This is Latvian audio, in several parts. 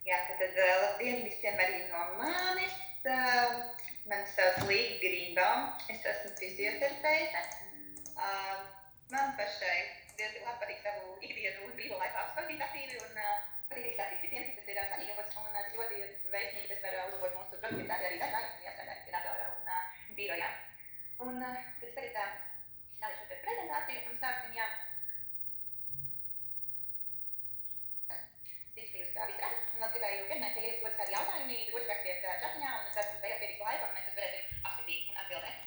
Jā, tad labdien visiem arī no manis. Mani sauc Līga Grīnbaum, es esmu fizioterapeite. Man pašai diezgan labi patīk savu ikdienu un brīvo laiku apskatīt aktīvi un patīk arī stāstīt citiem, cik tas ir svarīgs un ļoti veiksmīgi tas var uzlabot mūsu produktivitāti arī darbā, jāstrādā pie datora un birojā. Un tad es tagad dalīšu šo prezentāciju un sāksim, jā. Ticu, ka jūs visi redzat, un vēl gribēju pieminēt, ka, ja jūs dodat kādi jautājumi, droši rakstiet čatiņā, un es esmu beigās pietiks laika, un mēs tos varēsim apskatīt un atbildēt.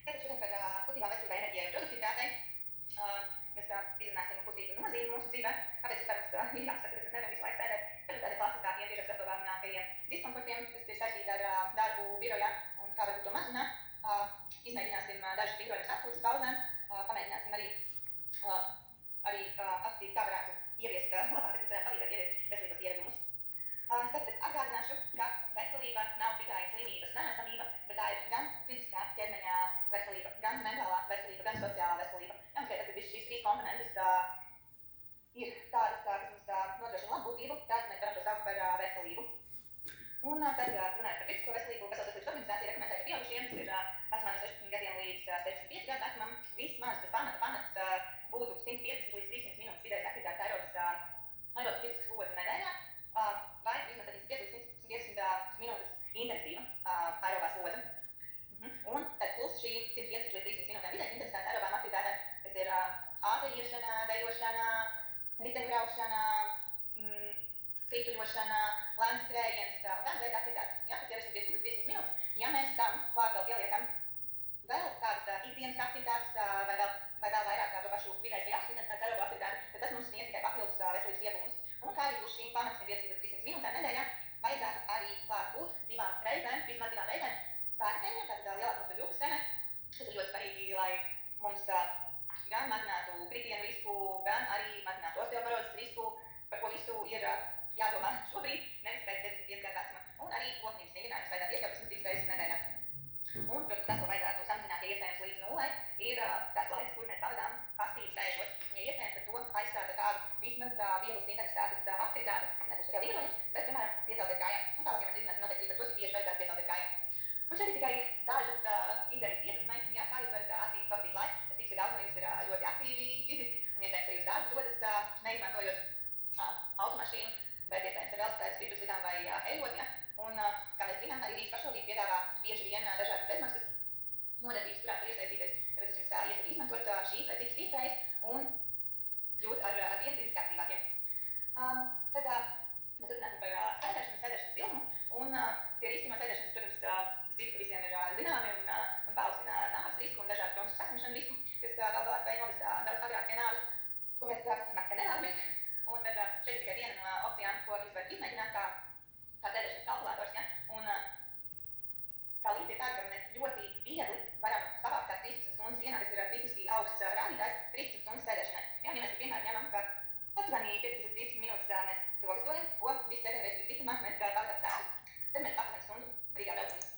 Tātad šodien par kustīgām veselībai, enerģijai un produktivitātei. Mēs izrunāsim kustību nozīmi mūsu dzīvē, kāpēc vispār ir jāsaka, ka nevar visu laiku sēdēt. Tad tādi klasiskākiem, biežāk sastopamākajiem diskomfortiem, kas ir saistīti ar darbu birojā un kā varbūt to mazināt. Izmēģināsim dažus vingrojumus atpūtas pauzēm, pamēģināsim arī apskatīt, kā varētu ieviest labāk, kas varētu palīdzēt ieviest veselības ieradumus. Tad es atgādināšu, ka veselība nav tikai slimības neesamība, bet tā ir gan fiziskā ķermeņa veselība, gan mentālā veselība, gan sociālā veselība. Jāsaka, tad šīs trīs komponentes ir tādas, kas mums nodrošina labu būtību, tad mēs varam to saukt par veselību. Un tad runājot par fizisko veselību, Pasaules veselības organizācija rekomendē, ka pieaugušiem, kas ir vecumā no 16 gadiem līdz 65 gadu vecumam, vismaz tas pamats būtu 150 līdz 300 minūtes vidējas aktivitātes aerobas fiziskas slodzes nedēļā, vai vismaz 75 līdz 150 minūtes intensīva aerobā slodze. Un tad plus šī 150 līdz 300 minūtēm vidējas intensitātes aerobām aktivitātēm, kas ir ātra iešana, dejošana, riteņbraušana, skrituļošana, lēns skrējiens un tāda veida aktivitātes, jā, kas ir 150 līdz 300 minūtes. Ja mēs tam klāt vēl pieliekam vēl kādas ikdienas aktivitātes vai vēl vairāk to pašu vidējas vai augstas intensitātes aerobu aktivitāti, tad tas mums sniedz tikai papildus veselības ieguvumus. Un kā arī uz šīm pamats 150 līdz 300 minūtēm nedēļā vajadzētu arī klāt būt vismaz divām reizēm spēktreniņiem, tātad lielāk muskuļu grupas trenē. Tas ir ļoti svarīgi, lai mums gan mazinātu kritienu risku, gan arī mazinātu osteoporozes risku, par ko visu ir jādomā šobrīd, nevis pēc 75 gadu vecuma. Un arī loknības vingrinājumus vajadzētu iekļaut vismaz 2 reizes nedēļā. Un, protams, tas, ko vajadzētu samazināt, ja iespējams līdz nulē, ir tas laiks, kur mēs pavadām pastīvi sēžot. Ja iespējams, tad to aizstāta kādu vismaz vieglas intensitātes aktivitāti, kas nebūs tikai vingrojums, bet, piemēram, piecelties kājām. Un tālāk, ja mēs izrunāsim noteikti par to, cik bieži vajadzētu piecelties kājām. Un šeit ir tikai dažas izdarītas ietekmei, jā, kā jūs varat aktīvi pavadīt laiku. Es ticu, ka daudz no jums ir ļoti aktīvi fiziski, un iespējams, ka jūs darbu dodas neizmantojot automašīnu, bet iespējams ar velospēdas, skrituļslidām vai ejot, ja? Un, kā mēs zinām, arī Rīgas pašvaldība piedāvā bieži vien dažādas bezmaksas nodarbības, kurās var iesaistīties, tāpēc es jums iesaku izmantot šīs vai citas iespējas un kļūt ar vien fiziski aktīvākiem. Tad mēs runāsim par sēdēšanas ilgumu, un tie riski no sēdēšanas, protams, es ticu, ka visiem ir zināmi un paaugstina nāves risku un dažādu kronisku saslimšanu risku, kas galā vai novest daudz agrāk pie nāves, ko mēs makā nevēlamies. Un tad šeit ir tikai viena no opcijām, ko jūs varat izmēģināt, kā sēdēšanas kalkulators, ja? Un tā līdz ir tā, ka mēs ļoti viegli varam savākt tās 13 stundas dienā, kas ir kritiski augsts rādītājs, 13 stundas sēdēšanai. Ja mēs piemēram ņemam, ka aptuveni 15 līdz 20 minūtes mēs rogastojam, ko visu sēdēreiz visticamāk mēs pavadām sēdus. Tad mēs aptuveni stundu Rīgā braucamies.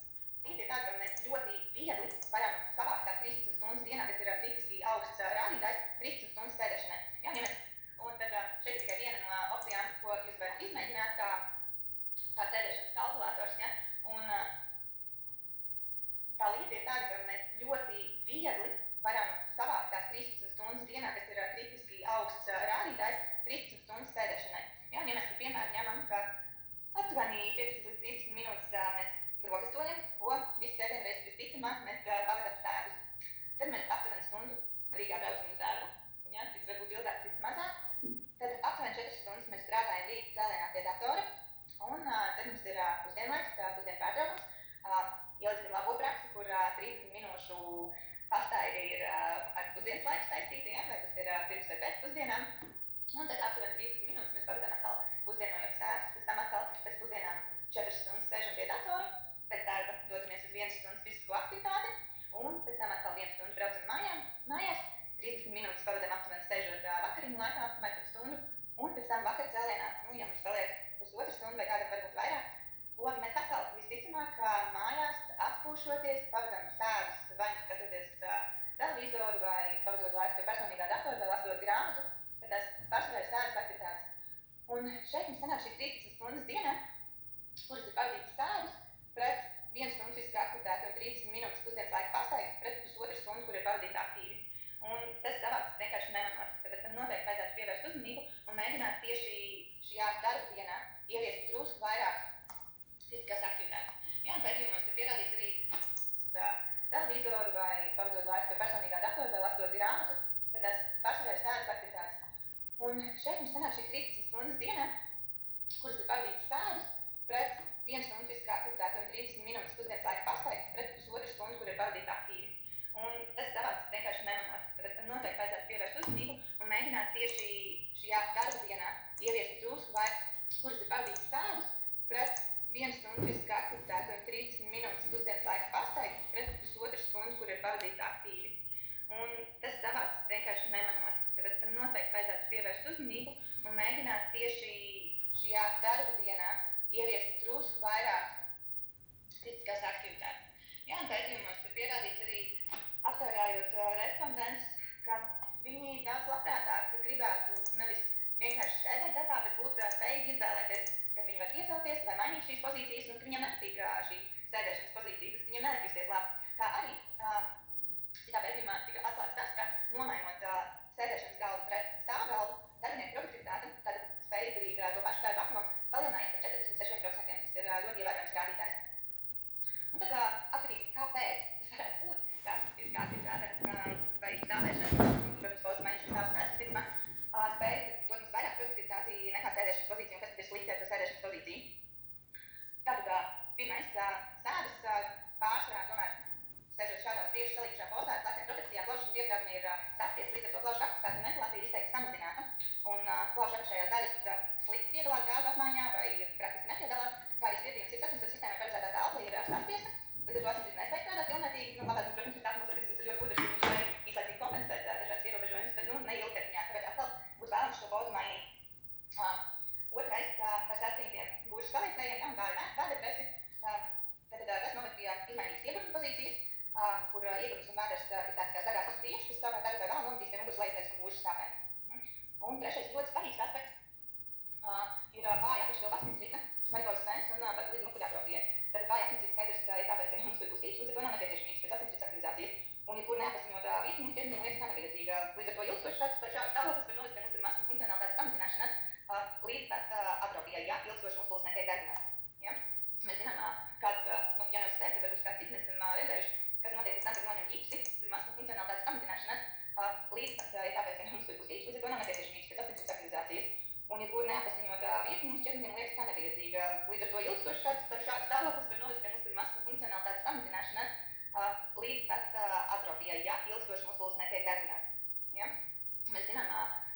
Līdz ir tā, ka mēs ļoti viegli varam savākt tās 13 stundas dienā, kas ir kritiski augsts rādītājs, 13 stundas sēdēšanai. Ja? Un tad šeit ir tikai viena no opcijām, ko jūs varat izmēģināt, kā sēdēšanas kalkulators, ja? Un tā lieta ir tāda, ka mēs ļoti viegli varam savākt tās 13 stundas dienā, kas ir kritiski augsts rādītājs, 13 stundas sēdēšanai. Ja? Un ja mēs piemēram ņemam, ka aptuveni 15 līdz 30 minūtes mēs rogastojam, ko visu sēdēreiz visticamāk mēs pavadām sēdus. Tad mēs aptuveni stundu Rīgā braucam uz darbu, ja? Cits varbūt ilgāk, cits mazāk. Tad aptuveni 4 stundas mēs strādājam rīt cēlienā pie datora, un tad mums ir pusdienlaiks, pusdienu pārtraukums. Ieliksim labo praksi, kur 30 minūšu pastāja ir ar pusdienas laiku saistīti, ja? Vai tas ir pirms vai pēc pusdienām. Un tad aptuveni 30 minūtes mēs pavadām atkal pusdienojot sēdus. Pēc tam atkal pēc pusdienām 4 stundas sēžam pie datora, pēc darba dodamies uz 1 stundas fizisko aktivitāti, un pēc tam atkal 1 stundu braucam mājās. 30 minūtes pavadām aptuveni sēžot vakariņu laikā, vai pat stundu, un pēc tam vakar cēlienā, ja mums paliek pusotru stundu vai kādam varbūt vairāk, ko mēs atkal visticamāk mājās atpūšoties, pavadām sēdus, vai skatoties televizoru, vai pavadot laiku pie personīgā datora, vai lasot grāmatu, bet tās pašreiz sēdas aktivitātes. Un šeit mums sanāk šīs 13 stundas dienā, kuras ir pavadītas sēdus, pret 1 stundu fiziskā aktivitāte un 30 minūtes pusdienas laika pastaigi, pret pusotru stundu, kur ir pavadīta aktīvi. Un tas savāds vienkārši nemanot, tāpēc tam noteikti vajadzētu pievērst uzmanību un mēģināt tieši šajā darba dienā ieviest drusku vairāk fiziskās aktivitātes. Jā, un pētījumos ir pierādīts arī televizoru vai pavadot laiku pie personīgā datora vai lasot grāmatu, bet tās pārsvarā ir sēdas aktivitātes. Un šeit mums sanāk šīs 13 stundas dienā, kuras ir pavadītas sēdus, pret 1 stundu fiziskā aktivitāte un 30 minūtes pusdienas laika pastaigi, pret pusotru stundu, kur ir pavadīta aktīvi. Un tas savāds vienkārši nemanot, tāpēc tam noteikti vajadzētu pievērst uzmanību un mēģināt tieši šajā darba dienā ieviest drusku vairāk, kuras ir pavadītas sēdus, pret 1 stundu fiziskā aktivitāte un 30 minūtes pusdienas laika pastaigi, pret pusotru stundu, kur ir pavadīta aktīvi. Un tas savāds vienkārši nemanot, tāpēc tam noteikti vajadzētu pievērst uzmanību un mēģināt tieši šajā darba dienā ieviest drusku vairāk fiziskās aktivitātes. Jā, un pētījumos ir pierādīts arī aptaujājot respondentus, ka viņi daudz labprātāk gribētu nevis vienkārši sēdēt darbā, bet būt spējīgi izvēlēties, kad viņi var iecelties vai mainīt šīs pozīcijas, un ka viņiem nepatīk šī sēdēšanas pozīcija, kas viņiem nelikvisties labi. Kā arī citā pētījumā tika atklāts tas, ka nomainot sēdēšanas galvu pret stāvu galvu, darbinieku produktivitāte, tātad spēja izdarīt to pašu darbu apjomu palielinājās par 46%, kas ir ļoti ievērojams rādītājs. Un tad atkarīgi, kāpēc tas varētu būt, kā fiziskā aktivitāte vai stāvēšana, protams, pauze mainīšanas stāvs mēs, ticamā, spēja dot mums vairāk produktivitāti nekā sēdēšanas pozīcija, un kas tad ir slikti ar to sēdēšanas pozīciju. Tātad pirmais sēdas pārsvarā tomēr sēžot šādās priekšu salīkušā pozā, lētiem protekcijā plaušu diafragma ir saspiesta, līdz ar to plaušu kapacitāte un ventilācija ir izteikti samazināta. Un plaušu apakšējās daļas slikti piedalās gāzu apmaiņā vai praktiski nepiedalās, kā arī sirdsapziņas sirdsapziņas sistēmai paredzētā telpa ir saspiesta, līdz ar to asinsrites nespēja strādāt pilnvērtīgi. Labāk, protams, ir tā mums ir ļoti gudrs, ka viņš var īslaicīgi kompensēt dažādas ierobežojumus, bet ne ilgtermiņā, tāpēc atkal būs vēlams šo pozu mainīt. Otrais par sērpīgiem gūžu stāvētājiem, un tā ir vēderpresi. Tad tas noved pie izmainītas iebrukuma pozīcijas, kur iebrukums un vēders ir tāds kā dagās uz priekšu, kas savukārt tagad vēl novedīs pie muguras lejas un gūžu stāvēm. Un trešais ļoti svarīgs aspekts ir vāja apakšvilpa asinsrite, varikoses vēns un pat līdz muskuļatrofijai. Tad vāja asinsrite skaidrs ir tāpēc, ka muskuļu kustības, līdz ar to nav nepieciešamības pēc asinsrites aktivizācijas. Un ja kur neapaziņotā vieta mums ķermenim liekas kā nevajadzīga, līdz ar to ilgstošs šāds stāvoklis var novest pie muskuļu masas funkcionalitātes samazināšanās līdz pat atrofijai, ja ilgstoši muskulis netiek darbināts. Ja? Mēs zinām, kāds, ja nav stēpti, varbūt kāds cits mēs esam redzējuši, kas notiek pēc tam, kad noņem ģipsi, masas funkcionalitātes samazināšanās līdz pat tāpēc, ka muskuļu kustības, līdz ar to nav nepieciešamības pēc asinsrites aktivizācijas. Un ja kur neapaziņotā vieta mums ķermenim liekas kā nevajadzīga, līdz ar to ilgstošs šāds stāvoklis var novest pie muskuļu masas funkcionalitātes samazināšanās līdz pat atrofijai, ja ilgstoši muskulis netiek darbināts. Ja? Mēs zinām,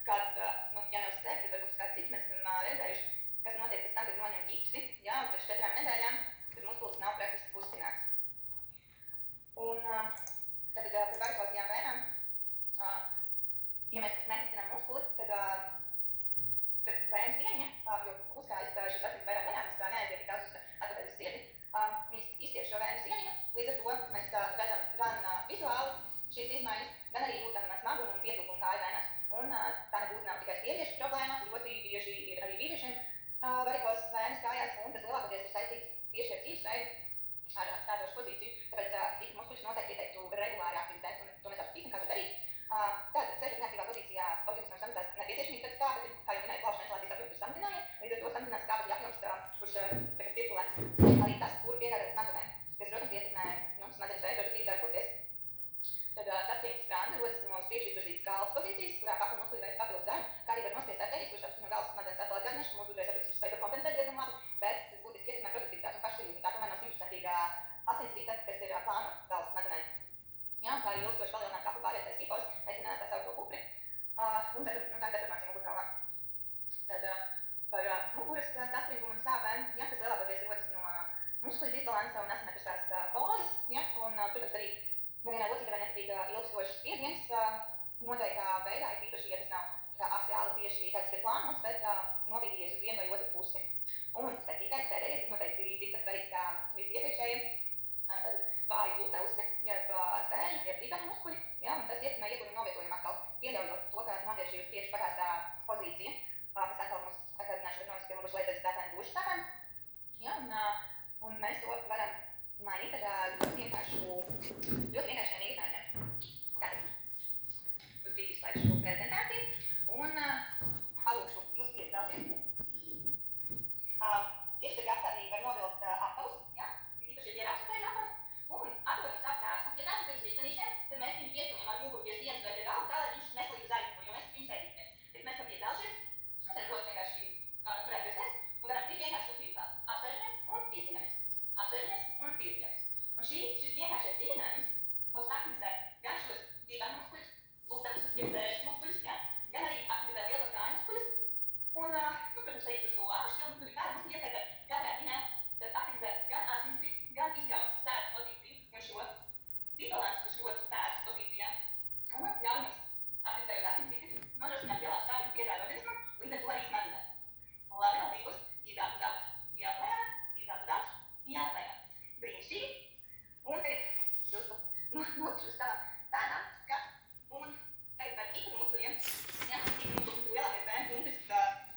kāds, ja nav stēpti, varbūt kāds cits mēs esam redzējuši, kas notiek pēc tam, kad noņem ģipsi, ja, un pēc 4 nedēļām, kad muskulis nav praktiski kustināts. Un tad par varikozajām vēnām, ja mēs nekustinām muskuli, tad vējas vieniņa, jo uzkājas šis asins vairāk lejām, tas neaiziet tik daudz uz atpakaļ uz sirdi, viņas izstiep šo vējas vieniņu, līdz ar to mēs redzam gan vizuāli šīs izmaiņas, gan arī jūtam smagunu un pietrūkumu kāju vēnās. Un tā nebūtu nav tikai sieviešu problēma, ļoti bieži ir arī vīriešiem varikozas vēnas kājās, un tas lielākoties ir saistīts tieši ar dzīvesveidu, ar stādošu pozīciju, tāpēc citi muskuļus noteikti ieteiktu regulāri aktivizēt, un to mēs apskatīsim, kā to darīt. Tātad sēžot neaktīvā pozīcijā organismam samazinās nepieciešamība pēc skābekļa, kā jau minēju, plaušu ventilācijas apjoms ir samazinājies, līdz ar to samazinās skābekļa apjoms, kurš tagad cirkulē. Arī tas, kur piegādāt smadzenēm, kas, protams, ietekmē smadzenes spēju produktīvi darboties. Tad saspringta spranda rodas no uz priekšu izvirzītas galvas pozīcijas, kurā kakla muskuļi veic papildus darbu, kā arī var nospiest arterijas, kurš apstiprina galvas smadzenes atpaliek mūsu gudrais apjoms spēja kompensēt diezgan labi, bet tas būtiski ietekmē produktivitāti un pašsajūtu. Tā tomēr nav 100% asinsrite, kas ir plāna galvas smadzenēm. Jā, kā arī ilgstoši palielināt kakla pāriestais kipos, veicina tā saukto kupri, un tā ir deformācija mugurkaulā. Tad par muguras saspringumu un sāpēm, ja, kas lielākoties rodas no muskuļu disbalansa un asimetriskās pozas, ja, un, protams, arī nevienai locītavai vai nepatīk ilgstošs spiediens noteiktā veidā, īpaši, ja tas nav aksiāli tieši tāds ir plānots, bet novīdījies uz vienu vai otru pusi. Un pēdējais, kas noteikti tikpat svarīgs kā visi iepriekšējiem, tad vāja glūta uzte, jeb sēļi, jeb ribeni muskuļi, ja, un tas ietekmē iegūmu novietojumu atkal, pieļaujot to, ka notiek šī tieši pagāstā pozīcija, kas atkal mums atgādināšu, ka novis pie muguras lejas stāvēm gūžu stāvēm. Ja, un un mēs to varam mainīt ar ļoti vienkāršiem vingrinājumiem. Tātad, uz brīdi slēgšu šo prezentāciju un palūkšu jūs piedalties. Tieši tagad arī var novilkt apavus, ja? Īpaši ir ierāksutēļ apavi. Un atrodam savu krāsmu. Ja krāsmu ir svistenīšiem, tad mēs viņu pietuņam ar muguru pie sienas vai pie galda, tā lai viņš neslīd uz aizmuguri, jo mēs viņu sēdīsimies. Tad mēs varam piedalšies, mēs varam ļoti vienkārši turēt pie sevis un varam tik vienkārši uzsvīt kā apsvežamies un pieceļamies. Apsvežamies un pieceļamies. Un šis vienkāršais vingrinājums mums aktivizē gan šos divas muskuļus, lūktakus muskuļus, ja? Gan arī aktivizē lielos kāju muskuļus. Un, protams, arī uz to āršķildu, kur ir kāda muskuļi ieteikta, kā minē, tad aktivizē gan asinsri, gan izjaunas sēdas pozīciju un šo disbalansu, kurš ļoti sēdas pozīcijā. Un ļauj mums aktivizējot asinsritis, nodrošināt lielāku skābju piedāvāt organismam, līdz ar to arī smadzenēm. Labi, vēl divus, izdātu daudz, jāatlējā, izdātu daudz, jāatlējā. Brīnišķīgi. Un tagad drusku nolikšu uz tādām, ka, un tagad par ikru muskuļiem, ja, ikru muskuļus ir lielākais bērns punktis,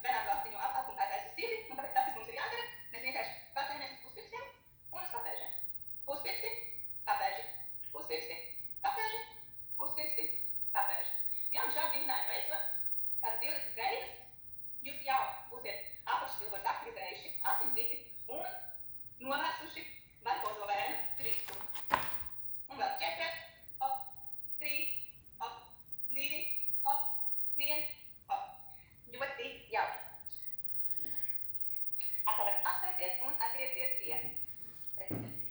bērnām galstiņu appunktātais uz sirdi, un tāpēc tas, kas mums ir jādara, mēs vienkārši paceļamies uz puspirkstiem un uz papēžiem. Puspirksti, papēži, puspirksti, papēži, puspirksti, papēži. Ja, un šādi vingrinājumi veicot, kāds 20 reizes, jūs jau būsiet apakšstilvos aktivizējuši asinsriti un novērsuši varkozo vēju kristumu. Un vēl 4, hop, 3, hop, 2, hop, 1, hop. Ļoti jauki. Atkal varam apsēties un atgriezties pie prezentācijas.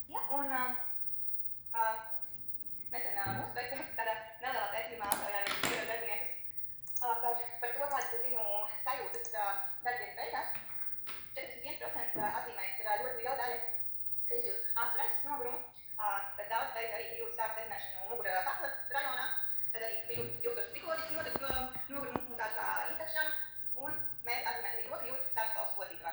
Ja, un nesen mūsu veicam tādā nelielā pētījumā arī darbiniekus par to, kādas ir viņu sajūtas darbdienas beigās. 41% atzīmēs ir ļoti liela daļa, ka izjūt acu redzes nogurumu, tad daudz teica arī, ka jūt sāpes dedzināšanu mugura kakla rajonā, tad arī, ka jūt ilgstošu psiholoģisku nogurumu un tādu kā iztekšanu, un mēs atzīmēt arī to, ka jūt sāpes valsts locītavā.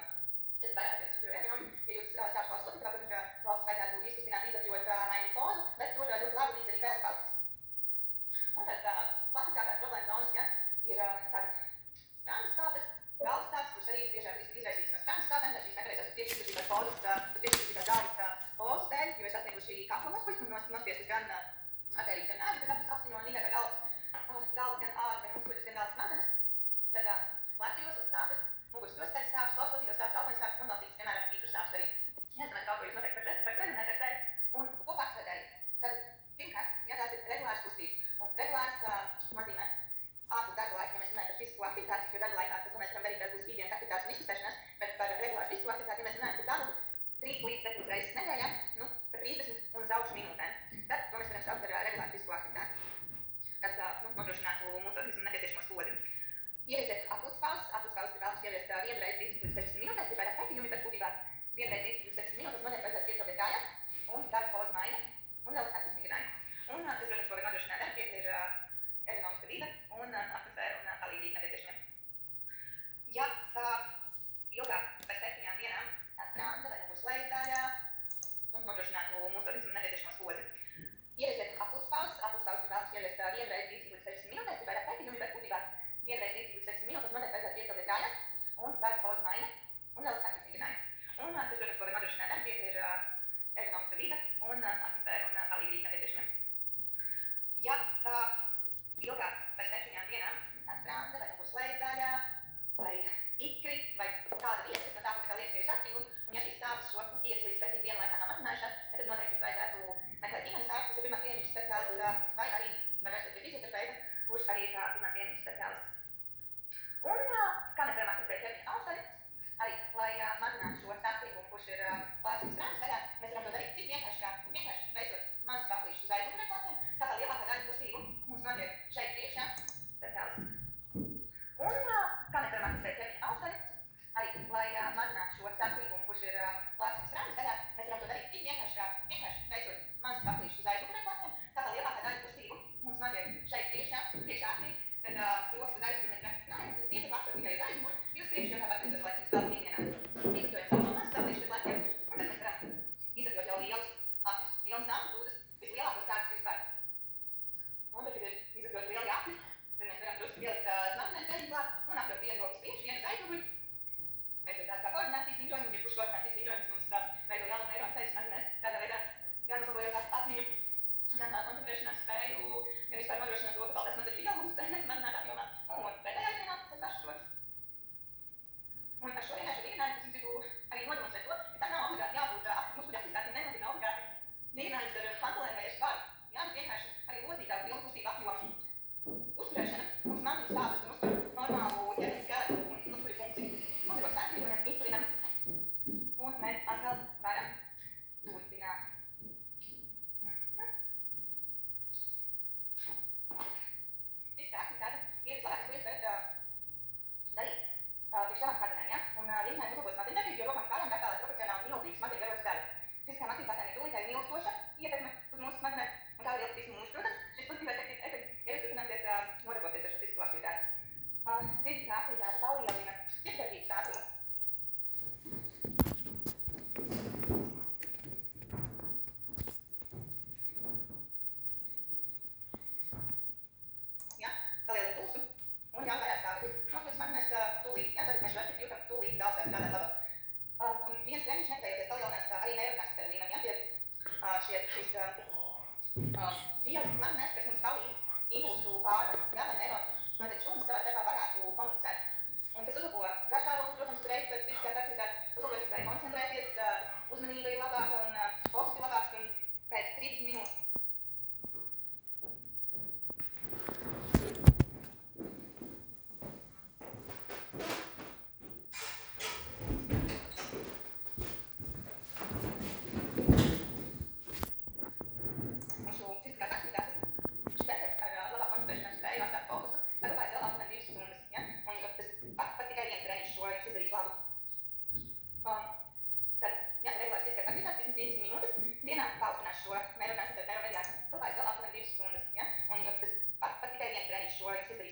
Tas vairāk pēc pirmiem, ja jūt sāpes valsts locītavā, protams, ka valsts vajadzētu izkustināt, izdarot mainīt pozu, bet tur ļoti labi līdz arī pēles palīgs. Un tāds klasiskākās problēmas zonas, ja, ir tāda sprānas sāpes, galvas sāpes, kuras arī biežāk izraisītas no sprānas sāpēm, tad šīs nepareizās piespriedušās galvas pozas dēļ, jo ir sasnieguši kakla muskuļi un nospiestas gan artērijas, gan ādas, kas apziņo un līmē par galvas, gan ādas, gan muskuļus, gan galvas smadzenes. Tad plecu joslas sāpes, muguras rosdaļas sāpes, lauslocītavas sāpes, alkoņu sāpes un vēl citas, piemēram, ikru sāpes arī. Jāzinātu, kaut ko jūs noteikti par prezentētājs dēļ un ko paksvēt arī. Tad, pirmkārt, ja tās ir regulāras kustības, un regulāras nozīmē ārpus darba laika, ja mēs runājam par fizisko aktivitāti, jo darba laikā tas, ko mēs varam darīt, tas būs ikdienas aktivitātes un izkustēšanās, bet par regulāru fizisko aktivitāti, ja mēs runājam par darbu 3 līdz 7 reizes nedēļā, par 30 un uz augšu minūtēm, tad to mēs varam saukt par regulāru fizisko aktivitāti, kas nodrošinātu mūsu organismu nepieciešamo slodzi. Ieviesiet atpūtas pauzes ir vēlams ieviest 1 reizi 30 līdz 60 minūtēs, ir vairāk pētījumi, bet būtībā 1 reizi 30 līdz 60 minūtes noteikti vajadzētu piecelties kājās un darba poza maina un vēl skatu smigrinājumu. Un tas, protams, ko var nodrošināt arī, ir ergonomiska vide un atmosfēra un palīdzība nepieciešamiem. Ja sāp ilgāk par 7 dienām sprāna vai muguras lejas daļā, nodrošinātu mūsu organismu nepieciešamo slodzi. Ieviesiet atpūtas pauzes ir vēlams ieviest 1 reizi 30 līdz 60 minūtēs, ir vairāk pētījumi, bet būtībā 1 reizi 30 līdz 60 minūtes noteikti vajadzētu piecelties kājās un darba poza maina un vēl skatu smigrinājumu. Un tas, protams, ko var nodrošināt arī, ir ergonomiska vide un atmosfēra un palīdzība nepieciešamiem. Ja sāp ilgāk par 7 dienām sprāna vai muguras lejas daļā, vai ikri, vai kāda vieta, kas no tā, kā liekas, ir aktīva, un ja šīs sāpes šo 5 līdz 7 dienu laikā nav mazinājušās, tad noteikti jums vajadzētu meklēt ģimenes ārstu, kas ir pirmās vienības speciālists, vai arī vērsties pie fizioterapeita, kurš arī ir pirmās vienības speciālists. Un kā mēs varam aktivizēt ķermeņa augstsveri, arī, lai mazinātu šo sāpīgumu, kurš ir plācis un sprānas daļā, mēs varam to darīt tik vienkārši veicot mazus paplīšus uz aizmugurē pleciem, tā kā lielākā daļa kustību mums notiek šeit priekšā, speciālists. Un kā mēs varam aktivizēt ķermeņa augstsveri, arī, lai mazinātu šo sāpīgumu, kurš ir plācis un sprānas daļā, mēs varam to darīt tik vienkārši veicot mazus paplīšus uz aizmugurē pleciem, tā kā lielākā daļa kustību mums notiek šeit priekšā,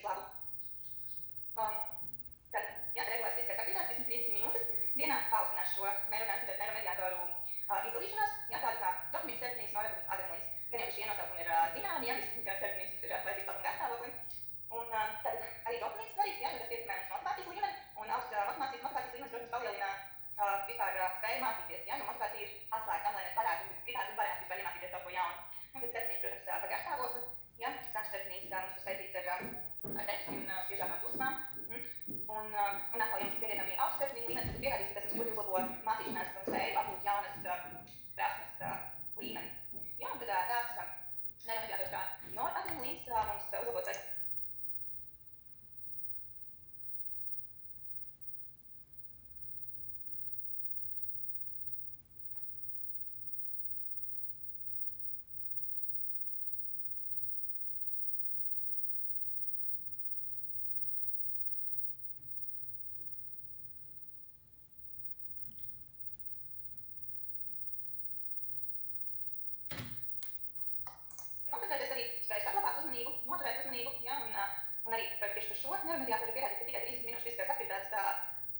visu labu. Tad, ja regulārs fiziskās aktivitātes 25 minūtes dienā paaugstinās šo neiromediātoru izdalīšanos, ja tādu kā dopamīna, serotonīns, noradrenalīns. Gan jau šie nosaukumi ir zināmi, ja visi serotonīns ir saistīts ar garstāvokli. Un tad arī dopamīns svarīgs, ja, jo tas ietekmē mūsu motivācijas līmeni, un augsts motivācijas līmenis, protams, palielina vispār spēju mācīties, ja, jo motivācija ir atslēga tam, lai mēs gribētu un varētu vispār iemācīties kaut ko jaunu. Un tad serotonīns, protams, par garstāvokli, ja, zems serotonīns mums ir saistīts ar depresiju un biežākām dusmām. Un atkal, ja mums ir pietiekami augsts serotonīna līmenis, tad pierādīs, ka tas mums ļoti uzlabo mācīšanās un spēju apgūt jaunas prasmes līmeni. Ja, un tad tāds neiromediātors kā noradrenalīns mums uzlabo tas. Motivēt uzmanību, ja, un arī tieši par šo neiromediātoru pierādīs, ka tikai 30 minūšu fiziskās aktivitātes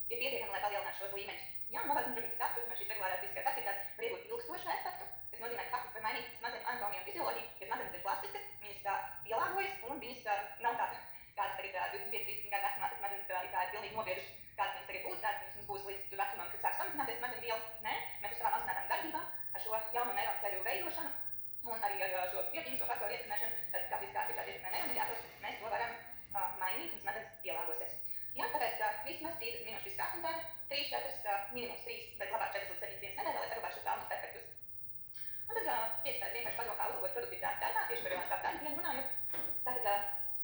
ir pietiekami, lai palielinātu šos līmeņus. Ja, novērtējums, protams, ir tāds, ka šīs regulārās fiziskās aktivitātes var iegūt ilgstošu efektu. Tas nozīmē, ka faktiski var mainīt smadzeņu anatomiju un fizioloģiju, jo smadzenes ir plastiskas, viņas pielāgojas un viņas nav tādas, kādas tagad 25-30 gadu vecumā, kad smadzenes ir pilnīgi nobriedušas, kādas viņas tagad būs, tādas viņas būs līdz vecumam, kad sāk samazināties smadzeņu viela. Nē, mēs uz savām mazinātām darbībām ar šo jauno neironu ceļu veidošanu un arī ar šo bioķīmisko faktoru ietekmēšanu, tad kā fiziskā aktivitāte ietekmē neiromediātors, mēs to varam mainīt un smadzenes pielāgosies. Ja, tāpēc vismaz 30 minūšu fiziskā aktivitāte, 3-4, minimums 3, bet labāk 4 līdz 7 dienas nedēļā, lai saglabātu šos pelnus efektus. Un tad piecināts vienkārši padomā, kā uzlabot produktivitāti darbā, tieši par starp darbu dienu runājot. Tātad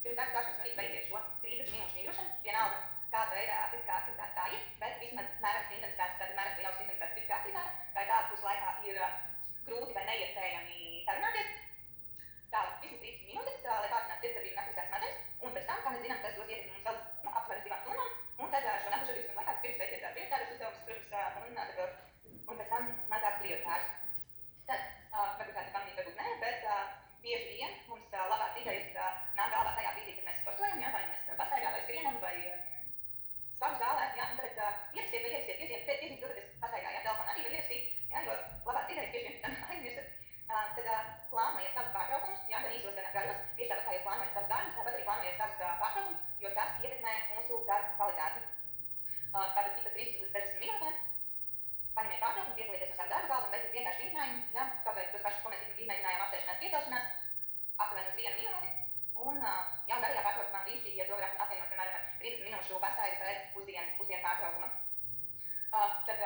pirms darba sākšanas no rīta veiciet šo 30 minūšu mīgrošanu, vienalga kāda veida fiziskā aktivitāte tā ir, bet vismaz mērams intensitātes, tātad mērams vai augsts intensitātes fiziskā aktivitāte, tā ir tāda, kuras laikā ir grūti vai neiespējami sarunāties. Tādu vismaz 30 minūtes, lai pārzinātu sirdsdarbību un aktivizētu smadzenes, un pēc tam, kā mēs zinām, tas dos ietekmi mums vēl aptuveni 2 stundām, un tad šo nākošo 2 stundu laikā vispirms veiciet prioritārus uzdevumus, protams, un pēc tam mazāk prioritārus. Tad, varbūt kāds pamanīs, varbūt nē, bet bieži vien mums labāk idejas nāk galvā tajā brīdī, kad mēs sportojam, ja, vai mēs pastaigā vai skrienam, vai svaru zālē, ja, un tad ierakstiet, dodaties pastaigā, ja, telefonā arī var ierakstīt, ja, jo labāk idejas bieži vien tam aizmirstat. Tad plānojiet savus pārtraukumus, ja, gan īsos, gan garos, tieši tāpat kā jūs plānojat savus darbus, tāpat arī plānojiet savus pārtraukumus, jo tas ietekmē mūsu darba kvalitāti. Tātad ik pēc 30 līdz 60 minūtēm paņemiet pārtraukumu, pieslieties no savu darba galdu un veicat vienkārši vingrinājumu, ja, kaut vai tos pašus, ko mēs izmēģinājām apsēšanās piecelšanās, aptuveni uz 1 minūti. Un jau garajā pārtraukumā brīnišķīgi, ja to varētu apvienot, piemēram, ar 30 minūšu pastaigu pēc pusdienu pārtraukuma. Tad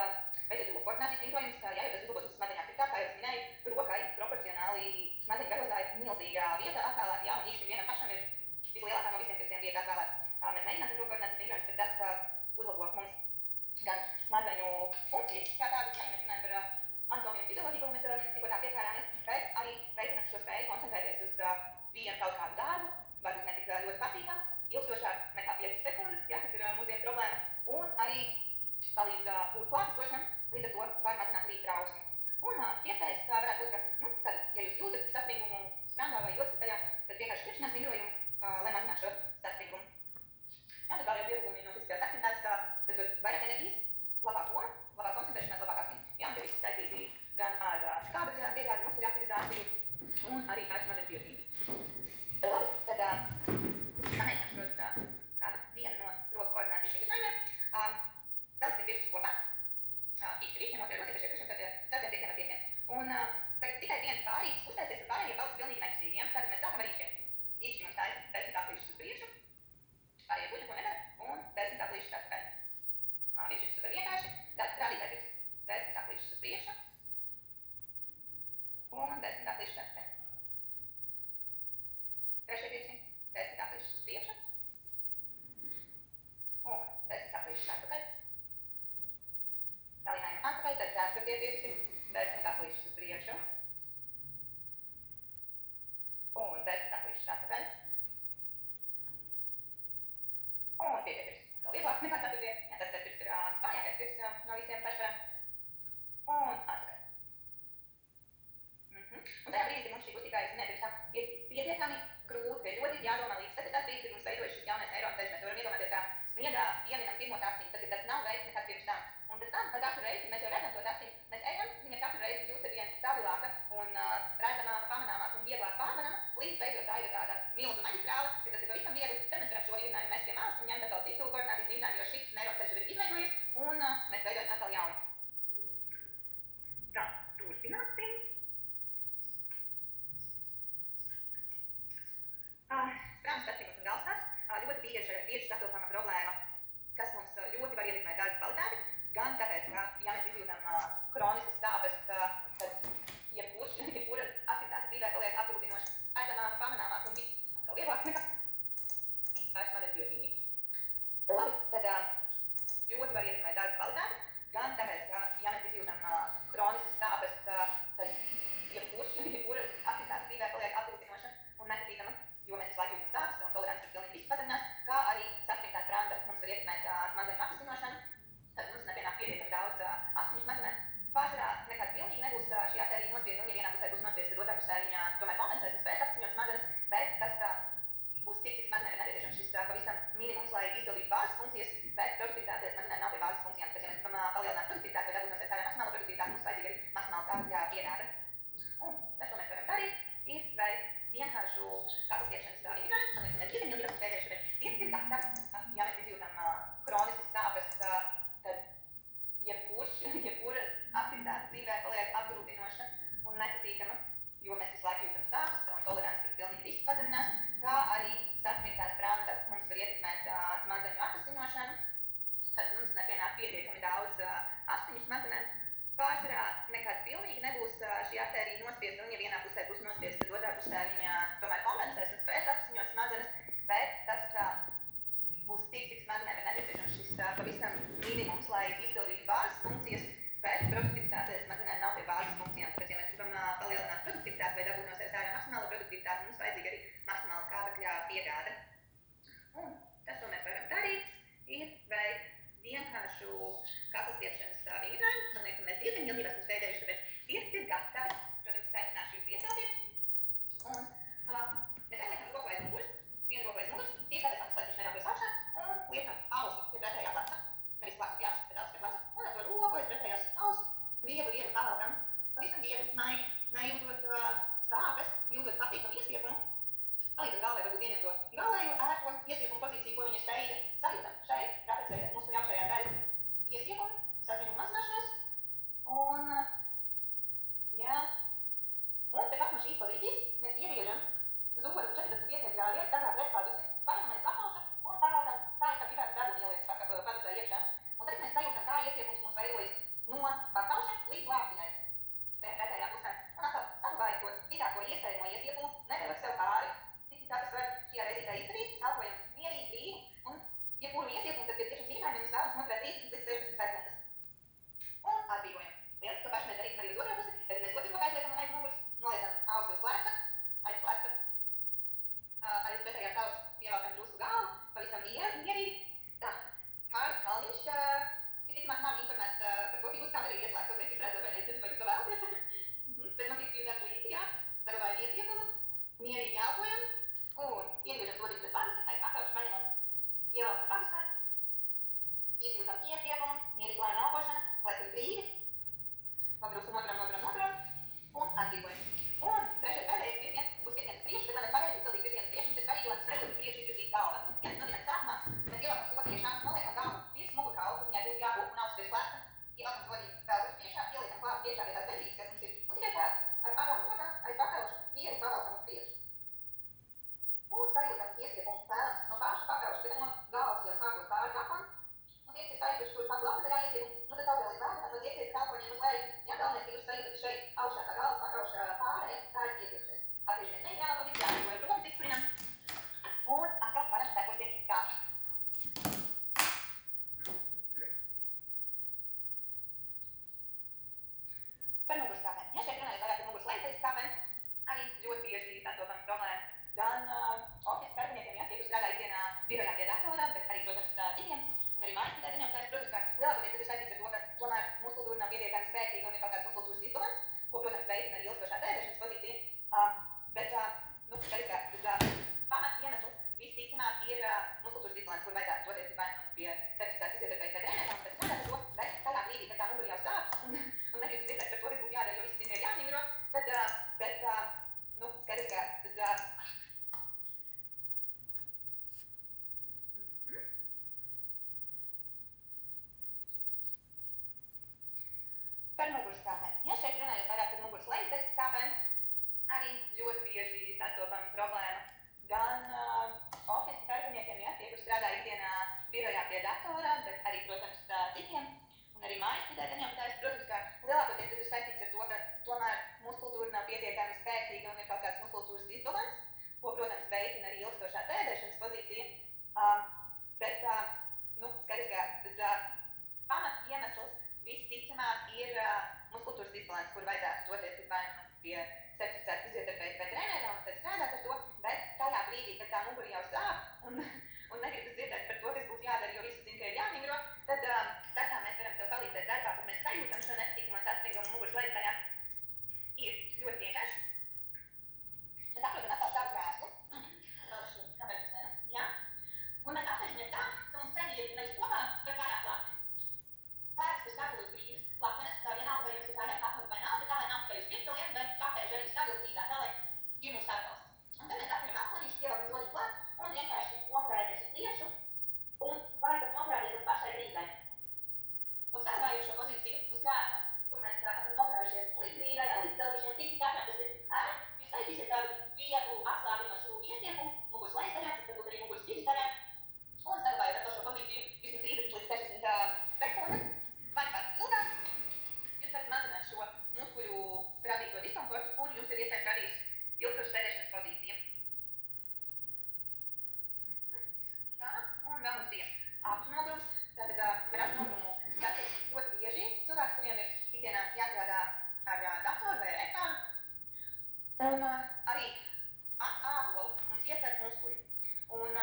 veicat to koordinācijas vingrojumus, ja, jo tas uzlabos uz smadzeņu aktivitāti, kā jau es minēju, rokai proporcionāli smadzeņu garozā ir milzīga vieta atvēlēta, ja, un īsti vienam pašam ir vislielākā no visiem 5 vieta atvēlēta. Mēs mēģināsim to koordinācijas vingrojumus, bet tas uzlabo mums gan smadzeņu funkcijas, kā tādas, ja mēs runājam par anatomiju un fizioloģiju, ko mēs tikko tā pieskārāmies, bet arī veicināt šo spēju koncentrēties uz vienu kaut kādu darbu, varbūt ne tik ļoti patīkamu, ilgstošāk nekā 5 sekundes, ja, kas ir mūsdienu problēma, un arī palīdz būt klātesošam, līdz ar to var mazināt arī trausmi. Un iespējas varētu būt, ka, tad, ja jūs jūtat saspringumu sprāndā vai jostas daļā, tad vienkārši skriešanās vingrojumu, lai mazinātu šo saspringumu. Jā, tad vēl jau ieguvumi no fiziskās aktivitātes, tas dod vairāk enerģijas, labāk doma, labāk koncentrēšanās, labāk atmiņa. Jā, un te viss saistīti gan ar skābekļa piegādi, muskuļu aktivizāciju un arī ar smadzeņu bioķīmiju. Labi, tad samēģināšu kādu vienu no roku koordinācijas vingrinājumiem. Daliksim pirkstus kopā, īsti ņemot ieroties šeit priekšiem, tad piekiem ar piekiem. Un tagad tikai viens pārīgs uztaisies, un pārējie paliks pilnīgi nekustīgi. Ja? Tad mēs sākam ar īkšķiem. Īkšķi mums tā ir 10 aplīšas uz priekšu, milzu maģistrāli, ka tas ir pavisam viegli, tad mēs varam šo vigrinājumu mest pie malas un ņemt atkal citu koordinācijas vigrinājumu, jo šis neiroceļš ir izveidojies, un mēs veidojam atkal jaunu. Tā, turpināsim. Sprāņu starpības un galvasāpes ļoti bieži sastopama problēma, kas mums ļoti var ietekmēt darba kvalitāti, gan tāpēc, ka, ja mēs izjūtam kroniskas sāpes, tad jebkura aktivitāte dzīvē paliek apgrūtinoša, ēdamāk, pamanāmāk un viss vieglāk nekā vairs smadzenes bioķīmija. Labi, tad ļoti var ietekmēt darba kvalitāti, gan tāpēc, ka, ja mēs izjūtam kroniskas sāpes, tad jebkura aktivitāte dzīvē paliek apgrūtinoša un nepatīkama, jo mēs visu laiku jūtam sāpes un tolerants ir pilnīgi viss pazeminās, kā arī saspringtā spranda mums var ietekmēt smadzeņu atvesaļošanu, tad mums nepienāk pietiekami daudz asiņu smadzenēm. Pārsvarā nekad pilnīgi nebūs šī artērija nospiesta, un ja vienā pusē būs nospiesta, tad otrā pusē viņa tomēr kompensēs un spēs apziņot smadzenes, bet tas būs cik smadzenēm ir nepieciešams šis pavisam minimums, lai izpildītu bāzes funkcijas, bet produktivitāte smadzenēm nav pie bāzes funkcijām, tāpēc, ja mēs gribam palielināt produktivitāti vai dabūt no sevis ārā maksimālo produktivitāti, mums vajadzīga arī maksimāla tā piegāde. Un tas, ko mēs varam darīt, ir veikt vienkāršu kapacitēšanas vigrinājumu, un mēs diezgan ilgi esam sēdējuši, bet pirms ir gatavi, ja mēs izjūtam kroniskas sāpes, tad jebkura aktivitāte dzīvē paliek apgrūtinoša un nepatīkama, jo mēs visu laiku jūtam sāpes un tolerants pret pilnīgi visu pazeminās, kā arī saspringtā spranda mums var ietekmēt smadzeņu atvesaļošanu, tad mums nepienāk pietiekami daudz asiņu smadzenēm. Pārsvarā nekad pilnīgi nebūs šī artērija nospiesta, un ja vienā pusē būs nospiesta, tad otrā pusē viņa tomēr kompensēs un spēs apziņot smadzenes, bet tas būs cik smadzenēm ir nepieciešams šis pavisam minimums, lai izpildītu bāzes funkcijas, bet produktivitāte smadzenēm nav pie bāzes funkcijām, tāpēc, ja mēs gribam palielināt produktivitāti vai dabūt no sevis ārā maksimālo produktivitāti, mums vajadzīga arī maksimāla kābekļa piegāde. Un tas, ko mēs varam darīt, ir veikt vienkāršu kapacitāšanas vigrinājumu. Man liekas, ka mēs diezgan ilgi esam sēdējuši, tāpēc pirksti ir gatavi. Protams, spēcināšu jūs piecelties. Un mēs aizliekam roku aiz muguras, vienu roku aiz muguras, tiekāties lai viņš nerauties augšā, un liekam ausi pie pretējā pleca. Nevis pleca, jā, bet ausi pie pleca. Un ar to roku aiz pretējās ausi viegli pavelkam. Pavisam viegli, maigi, nejūtot sāpes, jūtot patīkamu iesiepumu. Palīdzam galvai varbūt ieņemt to galējo ērto iesiepumu pozīciju, ko viņa spēja sajūtam šeit, tāpēc mūsu ļaušajā daļa iesiepumu, sasnieguma mazināšanos. Un, jā, un tepat no šīs pozīcijas mēs iegriežam zoru 45 grādiem, tā kā pretpādusi, paņemam pakausa un pavelkam tā, kā gribētu deguni ielikt padusē iekšā. Un tad mēs sajūtam, kā iesiepums mums veidojas no pakauša līdz lāpstiņai. Pretējā pusē. Un atkal saglabājot to dziļāko iesējumu iesiepumu, nevelk sev pāri. Tā tas var šajā reizītē izdarīt,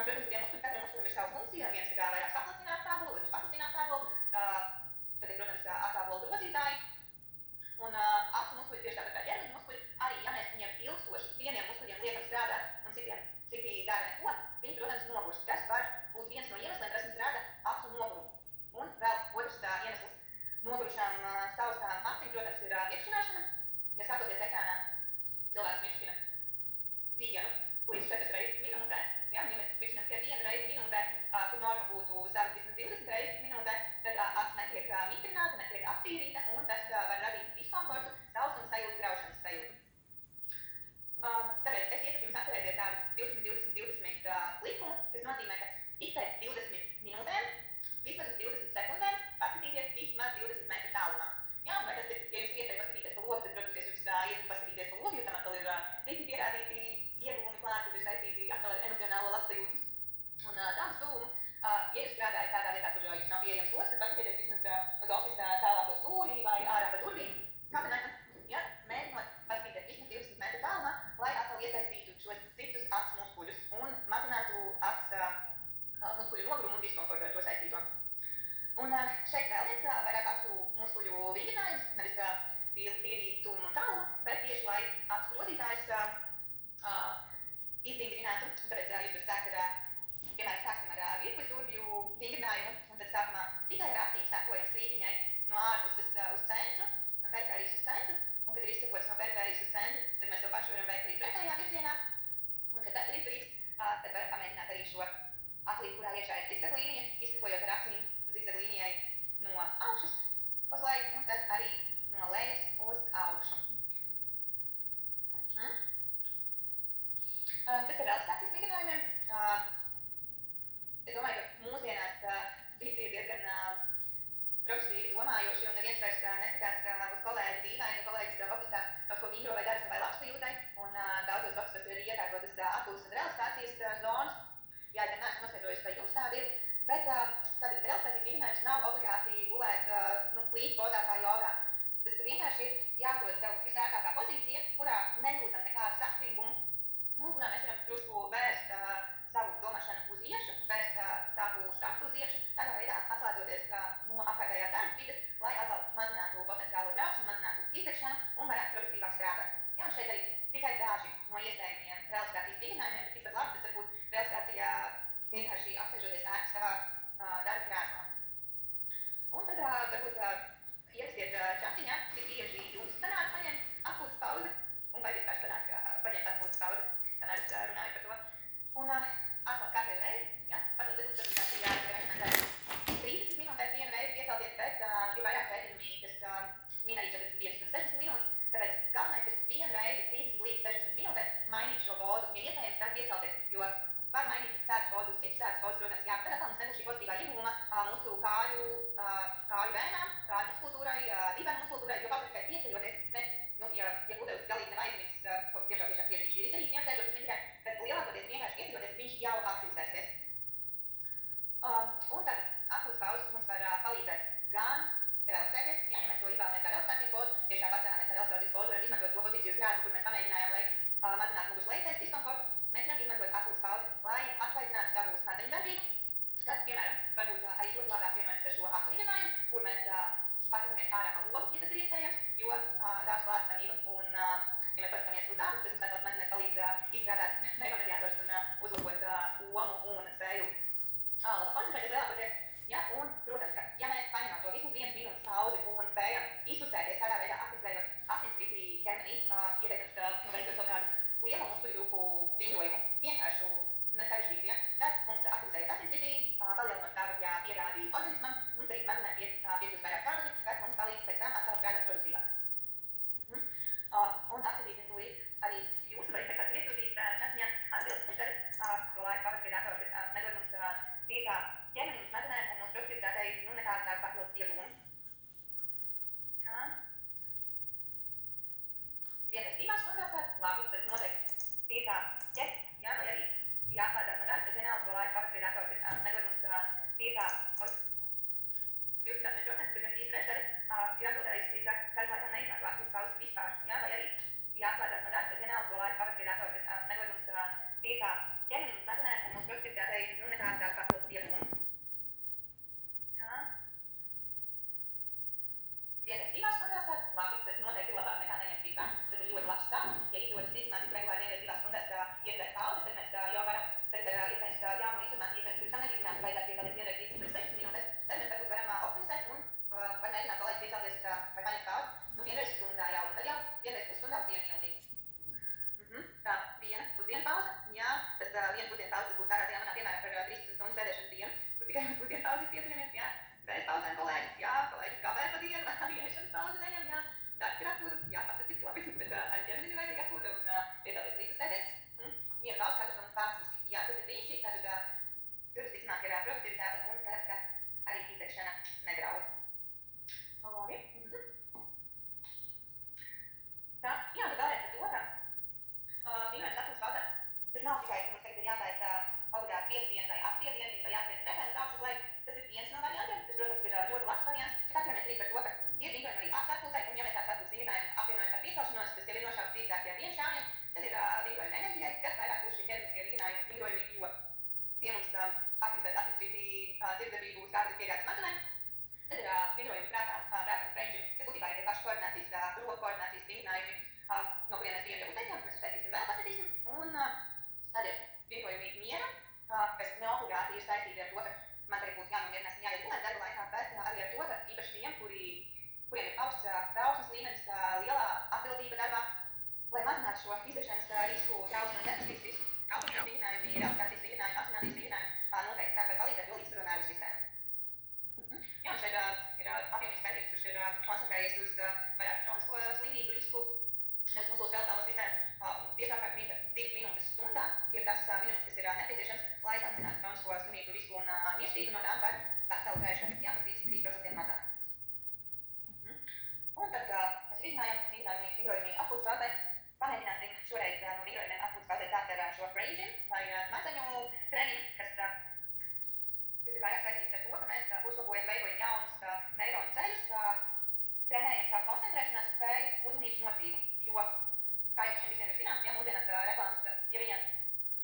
protams, tiem muskuļiem, katram muskulim ir sava funkcija, viens tā kā vairāk saplacināts sābolu, otrs paplatināt sābolu, tad ir, protams, atsābolu grozītāji, un acu muskuļi tieši tāpat kā ķermeņa muskuļi, arī, ja mēs viņiem ilgstoši vieniem muskuļiem liekam strādāt un citi dara neko, viņi, protams, nogurst. Tas var būt viens no iemesliem, kas mums rada acu nogurumu. Un vēl otrs iemesls nogurušām saustām acīm, protams, ir iekšķināšana. Ja skatoties ekrānā, cilvēks mirkšķina 1 līdz 4 reizes minūtē, ja, ja mēs mirkšķinām tikai 1 reizi minūtē, kur norma būtu savas 20 reizes minūtē, tad acs netiek mitrināta, netiek attīrīta, un tas var radīt diskomfortu, sausuma sajūtu, graušanas sajūtu. Tāpēc es iesaku jums atcerēties tādu 20-20-20 likumu, kas nozīmē, ka ik pēc 20 minūtēm, vismaz uz 20 sekundēm, paskatīties vismaz 20 metru tālumā. Jā, vai tas ir, ja jums iespēja paskatīties pa logu, tad, protams, es jums iesaku paskatīties pa logu, jo tam atkal ir citi pierādīti ieguvumi klāt, kad ir saistīti atkal ar emocionālo labsajūtu un tādu stūmu. Ja jūs strādājat tādā vietā, kur jums nav pieejams logs, tad paskatieties vismaz uz ofisa tālāko stūrī vai ārā pa durvīm kabineta. Ja, mēģinot paskatīties vismaz 20 metru tālumā, lai atkal iesaistītu šos citus acu muskuļus un mazinātu acu muskuļu nogurumu un diskomfortu ar to saistīto. Un šeit vēl viens vairāk acu muskuļu vingrinājums, nevis tīri tūmu un tāluma, bet tieši lai acu grozītājs izvingrinātu. Tāpēc jūs varat sākt ar, piemēram, sāksim ar virpuļu durvju vingrinājumu, un tad sākumā tikai ar acīm sekojam strīpiņai no ārpuses uz centru, no perifērijas uz centru, un kad ir izsekots no perifērijas uz centru, tad mēs to pašu varam veikt arī pretējā virzienā. Un kad tas ir izdarīts, tad varam pamēģināt arī šo aklī, kurā iekšā ir zigzaga līnija, izsekojot ar acīm zigzaga līnijai no augšas uz leju, un tad arī no lejas uz augšu. Tad par relaksācijas vingrinājumiem. Es domāju, ka mūsdienās visi ir diezgan progresīvi domājoši, un neviens vairs neskatās uz kolēģi dīvaini, ja kolēģis ofisā kaut ko vingro vai dara savai labsajūtai, un daudzos ofisos ir iekārtotas atpūtas un relaksācijas zonas. Jā, gan neesmu noskaidrojusi, vai jums tāda ir, bet tātad relaksācijas vingrinājums nav obligāti gulēt klīt pozā kā jogā. Tas vienkārši ir jāatrod sev visērtākā pozīcija, kurā nejūtam nekādu saspringumu, un kurā mēs varam drusku vērst savu domāšanu uz iešu, vērst savu skatu uz iešu, tādā veidā atslēdzoties no apkārtējās ēnas vides, lai atkal mazinātu potenciālo trauksmi, mazinātu izdegšanu un varētu produktīvāk strādāt. Jā, un šeit arī tikai daži no iespējamiem relaksācijas vingrinājumiem, bet tikpat labi tas var būt relaksācijā vienkārši apsēžoties ēkas savā darba krēslā. Un tad varbūt ierakstiet čatiņā, cik bieži jums sanāk paņemt daudz būtu dārā tajā manā piemērā par 13 stundu sēdēšanu dienu, kur tikai uz pusdienu pauzes pieceļamies, jā, bez pauzēm kolēģis, jā, kolēģis kavē pa dienu, arī ēšanas pauzi neņem, jā, darbs ir atpūta, jā, fantastiski labi, bet arī ķermenim ir vajadzīga atpūta un lietoties līdz sēdēt. Viena pauze katru stundu pārsmas, jā, tas ir brīnišķīgi, tātad tur visticamāk ir produktivitāte un cerams, ka arī izdegšana nedraud. Labi. Tā, jā, tad vēlreiz par to, ka brīnojums atpūtas pauzē. Tas nav tikai, ka mums tagad ir jātaisa obligāti 5 dienu vai 8 dienu, vai jāspriedz referents augšu uz leju. Tas ir viens no variantiem, tas, protams, ir ļoti labs variants. Katram ir trīs par to, ka ir brīnojumi arī atpūtai, un ja mēs tās atpūtas vingrinājumu apvienojam ar piecelšanos, tas jau ir nošauts drīzāk pie vienu šāvienu, tad ir vingrojumi enerģijai, kas vairāk būs šie ķermiskie vingrojumi, jo tie mums aktivizēt tirdzniecību uz kādas piegādes smadzenēm. Tad ir vingrojumi prātam range, kas būtībā ir tie paši koordinācijas, roku koordinācijas vingrinājumi, no kuriem mēs bijām jau uzteicām, mēs uzteicīsim vēl pasētīsim. Un tad ir vingrojumi miera, kas neobligāti ir saistīti ar to, ka man tagad būtu jānomierinās un jāiet gulēt darba laikā, bet arī ar to, ka īpaši tiem, kuriem ir augsts trauksmes līmenis, lielā atbildība darbā, lai mazinātu šo izdegšanas risku, trauksmes un depresijas risku, apakšas vingrinājumi, relaksācijas vingrinājumi, apzinātības vingrinājumi noteikti tam var palīdzēt, jo līdzsvaro nervu sistēmu. Jā, un šeit ir apjomīgs pētījums, kurš ir koncentrējies uz vairāk kronisko slimību risku, nevis musulu skeletālo sistēmu, tiešākāk 2 minūtes stundā, ir tas minimums, kas ir nepieciešams, lai samazinātu kronisko slimību risku un mirstību no tām par veselu krēšanu, jā, par 33% mazāk. Un tad mēs izmājam vingrojumi atpūtas pauzē, pamēģināsim šoreiz no vingrojumiem atpūtas pauzē sākt ar šo ranging vai smadzeņu treniņu, kas ir vairāk saistīts ar to, ka mēs uzlabojam, veidojam jaunus neironu ceļus, trenējam savu koncentrēšanās spēju, uzmanības noturību, jo, kā jau šiem visiem ir zināms, ja mūsdienās reklāmas, ja viņa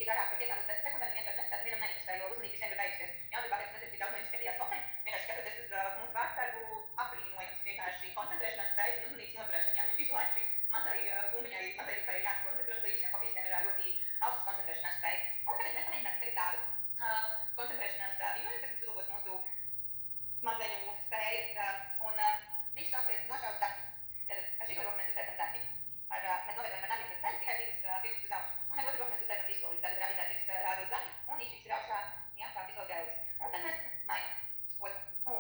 ir garāk par 5 līdz 10 sekundēm, viens vairs neskatās, vienam neinvestē, jo uzmanība visiem ir beigusies. Jā, un tāpēc nezinu, cik daudz no jums skatījās Hoffeni, vienkārši skatoties uz mūsu vārdsargu apbrīnojums, vienkārši koncentrēšanās spējas un uzmanības noturēšana, jā, visu laiku šī mazai bumbiņai, mazai ripai ir jāskot, bet, protams, arī šiem hokejistiem ir ļoti augsts koncentrēšanās spēja. Un tagad mēs pamēģināsim tagad tādu koncentrēšanās vingrojumu, kas uzlabos mūsu smadzeņu spējas, un viņš sauksies nošaut zaķi. Tātad ar šito roku mēs uztaisam zaķi. Mēs novedojam ar nagiem līdz ceļu, tikai 2 pirkstus uz augšu. Un ar otru roku mēs uztaisam pistoli, tātad rādītā pirksts rāda uz zaķi, un īšķis ir augšā, jā, kā pistoles gailis. Un tad mēs mainām. Ot, un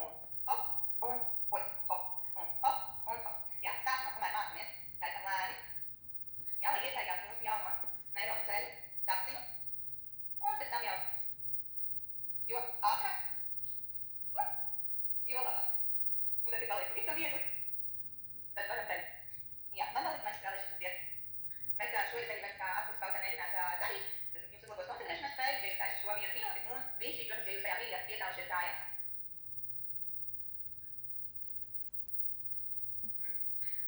hop, un ot, hop, un hop, un hop. Jā, sākumā, kamēr mācamies, taisam lēni. Jā, lai iesaigātu mūsu jauno neironu ceļu, daciņu. Un pēc tam jau, jo ātrāk, jo labāk. Un tad, kad paliek pavisam viegli, tad varam teikt, jā, man vēl līdz strādāšu, tas iet. Mēs šoreiz arī varam kā atpūtas pauzē mēģināt darīt, tas jums uzlabos koncentrēšanās spēju, ja jūs taisat šo 1 minūti, un brīnišķīgi, protams, ja jūs tajā brīdī iecēlušies kājās.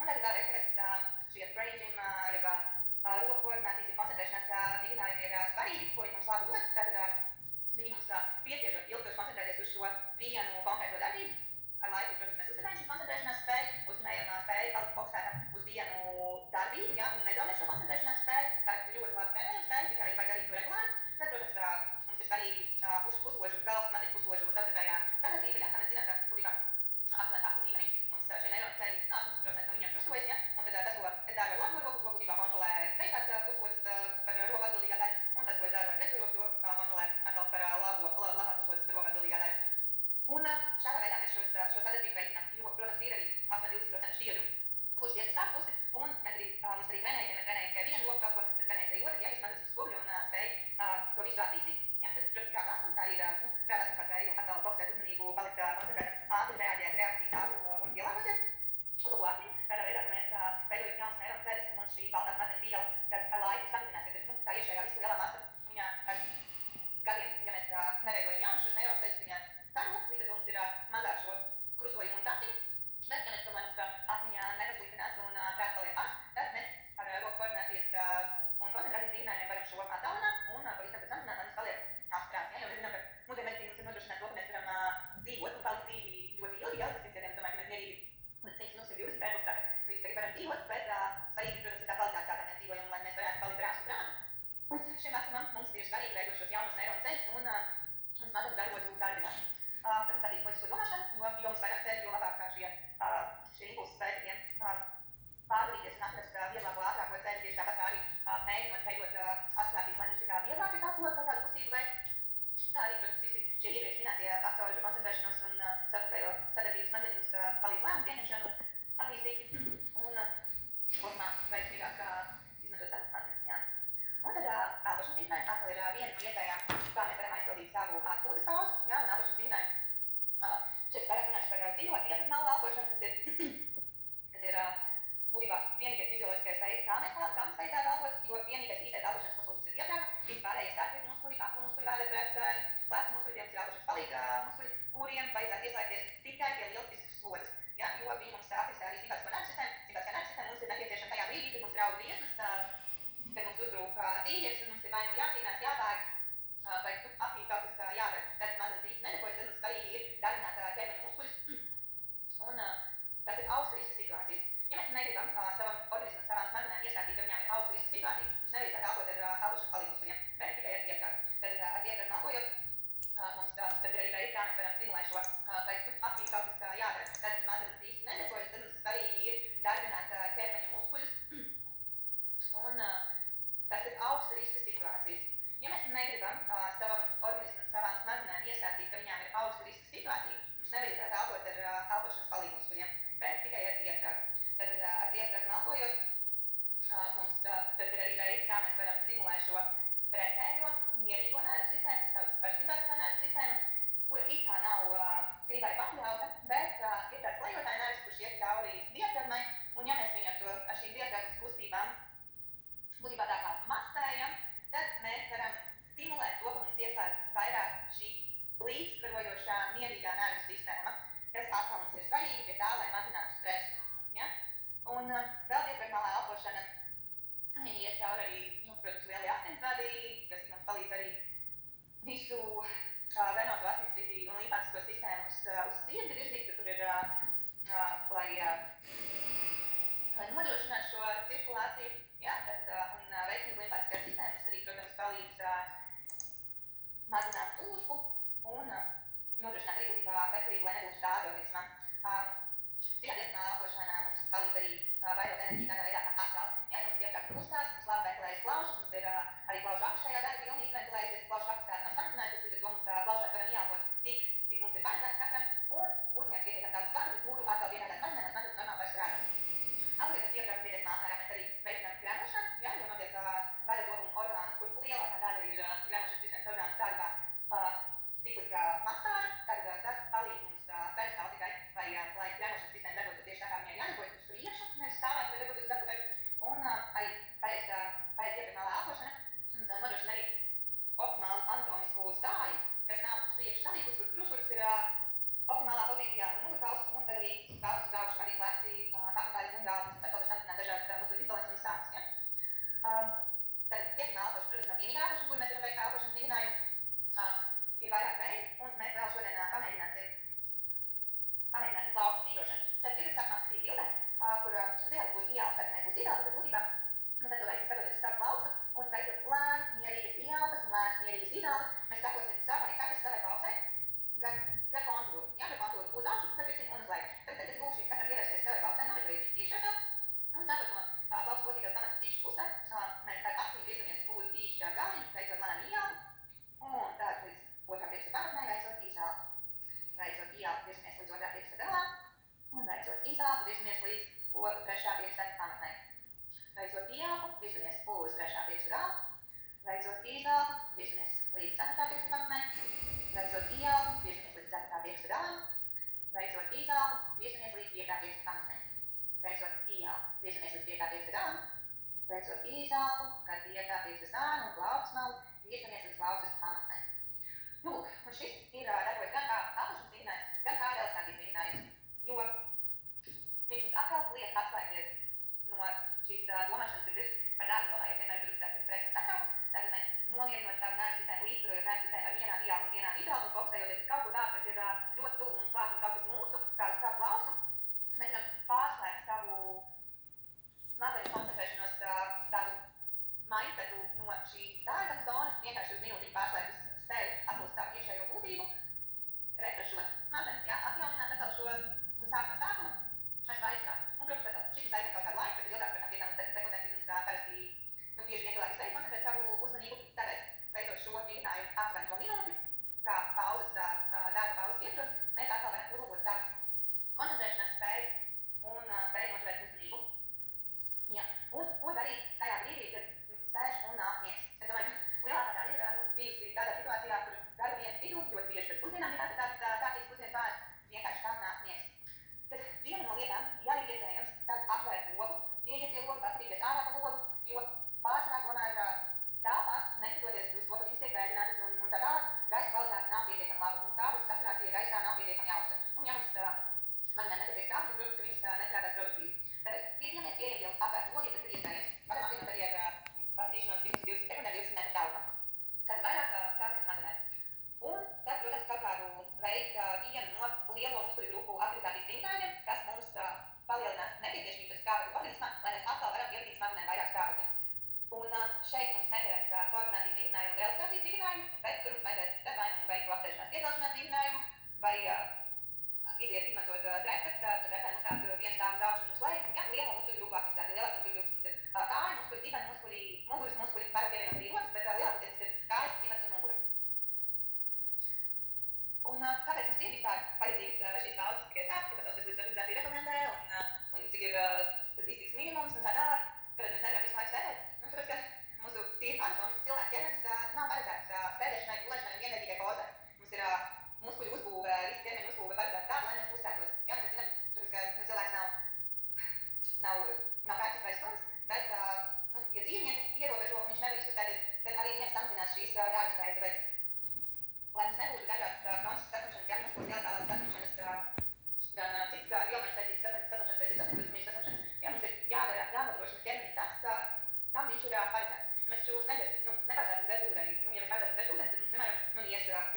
Un tad vēlreiz, kāpēc šie ranging, jeb roku koordinācijas, jeb koncentrēšanās vingrinājumi ir svarīgi, ko viņi mums labi dod, tad viņi mums piespiežot ilgstoši koncentrēties uz šo vienu konkrēto darbību. Ar laiku, protams, mēs uzturējam šī koncentrēšanās spēju, uzturējam spēju palikt fokusētam uz vienu darbību, jā, un nezaudēt šo koncentrēšanās spēju. Tā ir ļoti labi trenējama spēja, tikai vajag darīt to regulāri. Tad, protams, mums ir svarīgi pusložu, galvas smadzeņu pusložu savstarpējā sadarbība, jā, kā mēs zinām, ka būtībā aktu līmenī mums šie neironu ceļi, 80% no viņiem krustojas, jā, un tad tas, ko es daru ar labo roku, to būtībā kontrolē kreisās puslodes par roku atbildīgā daļa, un tas, ko es daru ar kreiso roku, to kontrolē atkal par labās puslodes par roku atbildīgā daļa. Un šādā veidā mēs šo sadarbību veicinām, jo, protams, ir arī apmēram 20% šķiedru, kurš iet uz savu pusi, un mēs arī, mums arī trenējam, ja mēs trenējam tikai vienu roku kaut ko, tad trenējas arī otru, ja jūs smadzenes uz spoguļu un spēj to visu attīstīt. Ja, tad, protams, kā klāstam, tā ir prātās kā spēju atkal fokusēt uzmanību, palikt koncentrēt, ātri reaģēt, reakcijas ātrumu un pielāgoties, uzlabo atmiņu. Tādā veidā, ka mēs veidojam jaunas neironu ceļus, un šī baltā smadzeņu viela, kas ar laiku samazināsies, nu, tā iekšējā visu lielā masa, viņa ar gadiem, ja mēs neveidojam jaunus šos neironu ceļus, viņa saru, līdz ar to mums ir mazāk šo krustojumu un taciņu, bet, ja mēs domājam, ka atmiņā nepasliktinās un prāts paliek ārs, tad mēs ar roku koordinācijas un koncentrācijas vingrinājumiem varam šo attālināt un pavisam pēc samazināt, lai mums paliek ārs prāts. Ja, jo mēs zinām, ka mūsdienu medicīnā viena no iespējām, kā mēs varam aizpildīt savu atpūtas pauzi, jā, un elpošanas vingrinājumu. Šeit vairāk runāšu par dziļo diafragmālu elpošanu, kas ir būtībā vienīgais fizioloģiskais veids, kā mēs veidā elpot, jo vienīgais īstais elpošanas muskulis, kas ir diafragma, visi pārējie stāvkļi muskuļi, kaklu muskuļi, vēdera, plecu muskuļi, tiem ir elpošanas palīga muskuļi, kuriem vajadzētu ieslēgties tikai pie liela fiziskas slodzes, ja, jo viņi mums attīstā arī simpātiskā nervu sistēmu, mums ir nepieciešama tajā brīdī, kad mums draud briesmas, kad mums uzbrūk tīģeris, un mums ir vai nu jācīnās, jābēg, vai aktīvi kaut kas jādara. Tad smadzenes īsti nedarbojas, tad mums svarīgi ir darbināt ķermeņa muskuļus, un tas ir augsta riska situācijas. Ja mēs negribam savam organismam, savām smadzenēm iesaistīt, ka viņām ir augsta riska situācija, mums nevajadzētu elpot ar elpošanas palīgmuskuļiem, bet tikai ar diafragmu. Tad ar diafragmu elpojot, mums tad ir arī veids, kā mēs varam stimulēt šo, vai aktīvi kaut kas jādara. Tad smadzenes īsti nedarbojas, tad mums svarīgi ir darbināt ķermeņa muskuļus, un tas ir augsta riska situācijas. Ja mēs negribam savam organismam, savām smadzenēm iesaistīt, ka viņām ir augsta riska situācija, mums nevajadzētu elpot ar elpošanas palīgmuskuļiem, bet tikai ar diafragmu. Tad ar diafragmu elpojot, mums tas ir arī veids, kā mēs varam stimulēt šo pretējo mierīgo nervu sistēmu, kas saucas par simpātiskā nervu sistēmu, kura it kā nav gribai pakļauta, bet ir tāds lejotāja nervs, kurš iet cauri diafragmai, un ja mēs viņu ar šīm diafragmas kustībām būtībā tā kā masējam, tad mēs varam stimulēt to, ka mums ieslēdzas vairāk šī līdzsvarojošā mierīgā nervu sistēma, kas atkal mums ir svarīgi pie tā, lai mazinātu stresu. Ja? Un vēl diafragmālā elpošana iet cauri arī, protams, lielie asinsvadi, kas mums palīdz arī visu venozo asinsriti un limfātisko sistēmu uz sirdi virzīt, tur ir, lai nodrošinātu šo cirkulāciju, ja, tad, un veiksmīga limfātiskā sistēma mums arī, protams, palīdz mazināt tūsku un nodrošināt arī veselību, lai nebūtu stāvi organismam. Dziļā diafragmālā elpošanā mums palīdz arī vairot enerģiju tādā veidā, kā atkal. Ja, mums diafragma kustās, mums labi ventilējas plaušas, mums ir arī plaušu apakšējā daļa pilnīgi izventilējusies, plaušu apakšējā nav samazinājusies, līdz ar to mums plaušās varam ieelpot tik mums ir paredzēts katram, un uzņemt pietiekam daudz garu, kuru atkal vienādās smadzenēs smadzenes normāli var strādāt. Elpojot ar diafragmu pietiekamā apmērā mēs arī veicinām gremošanu, ja, jo notiek vēja dobuma orgāni, kur lielākā daļa ir gremošanas sistēmas orgāni, tādi kā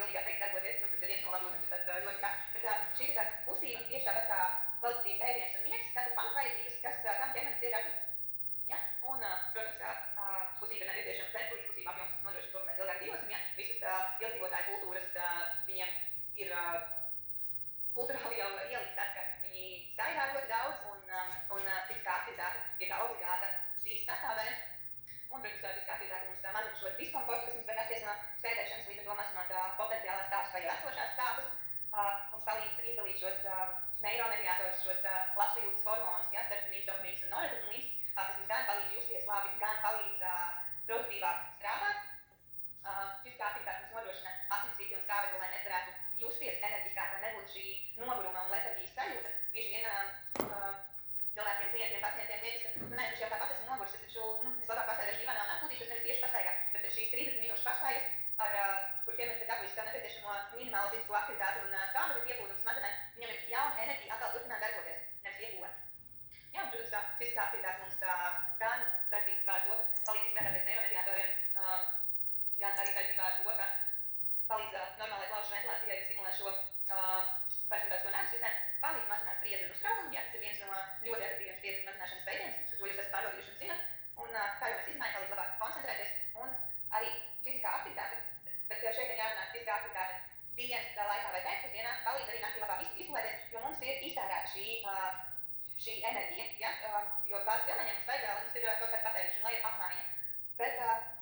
saulaicīgāk teikt darboties, tas ir viens no labotiem, tad ļoti kā. Bet šī tā kustība tiešā vecā kvalitatīvas ēdienas un miegs, tas ir pamatvajadzības, kas tam ķermenis ir radīts. Ja? Un, protams, kustība ir nepieciešama pēc kustība apjoms nodrošina to, ka mēs ilgāk dzīvosim, ja? Visas ilgdzīvotāju kultūras viņiem ir kultūrāli jau ielikts tas, ka viņi staigā ļoti daudz un fiziskā aktivitāte ir tā obligāta dzīves sastāvdaļa. Un, protams, fiziskā aktivitāte mums mazina šo diskomfortu, kas mums var rasties no sēdēšanas, līdz ar to mazinot potenciālās stāvus vai jau esošās stāvus. Mums palīdz izdalīt šos neiromediātorus, šos labsajūtas hormonus, ja, serotonīns, dopamīns un noradrenalīns, kas mums gan palīdz justies labi, gan palīdz produktīvāk strādāt. Fiziskā aktivitāte mums nodrošina asinsriti un skābekli, lai mēs varētu justies enerģiskāk, lai nebūtu šī noguruma un letarģijas sajūta. Bieži vien cilvēkiem, klientiem, pacientiem liekas, ka nē, jau tāpat esmu noguris, taču es labāk pasēdēšu divānā un atpūtīšos, nevis tieši pastaigāt. Bet šīs 30 minūšu pastaigas, kur ķermenis ir dabūjis sev nepieciešamo minimālu fizisko aktivitāti un skābekļa piepūdumu smadzenēm, viņam ir jauna enerģija atkal turpināt darboties, nevis iegūvēt. Jā, un, protams, fiziskā aktivitāte mums gan saistībā ar to, ka palīdz izstrādāties neiromediātoriem, gan arī saistībā ar to, ka palīdz normālai plaušu ventilācijai un stimulē šo parasympātisko nervu sistēmu, palīdz mazināt spriedzi un uztraukumu, ja tas ir viens no ļoti efektīviem spriedzes mazināšanas veidiem, to jūs esat pārbaudījuši un zināt, un kā jau mēs izmaiņam, palīdz labāk koncentrēties, un arī fiziskā aktivitāte, bet šeit ir jārunā fiziskā aktivitāte dienas laikā vai pēcpusdienā, palīdz arī naktī labāk izgulēties, jo mums ir iztērēta šī enerģija, ja? Jo bāzes ķermeņiem mums vajag, lai mums ir kaut kāda patēriņš un lai ir apmaiņa. Bet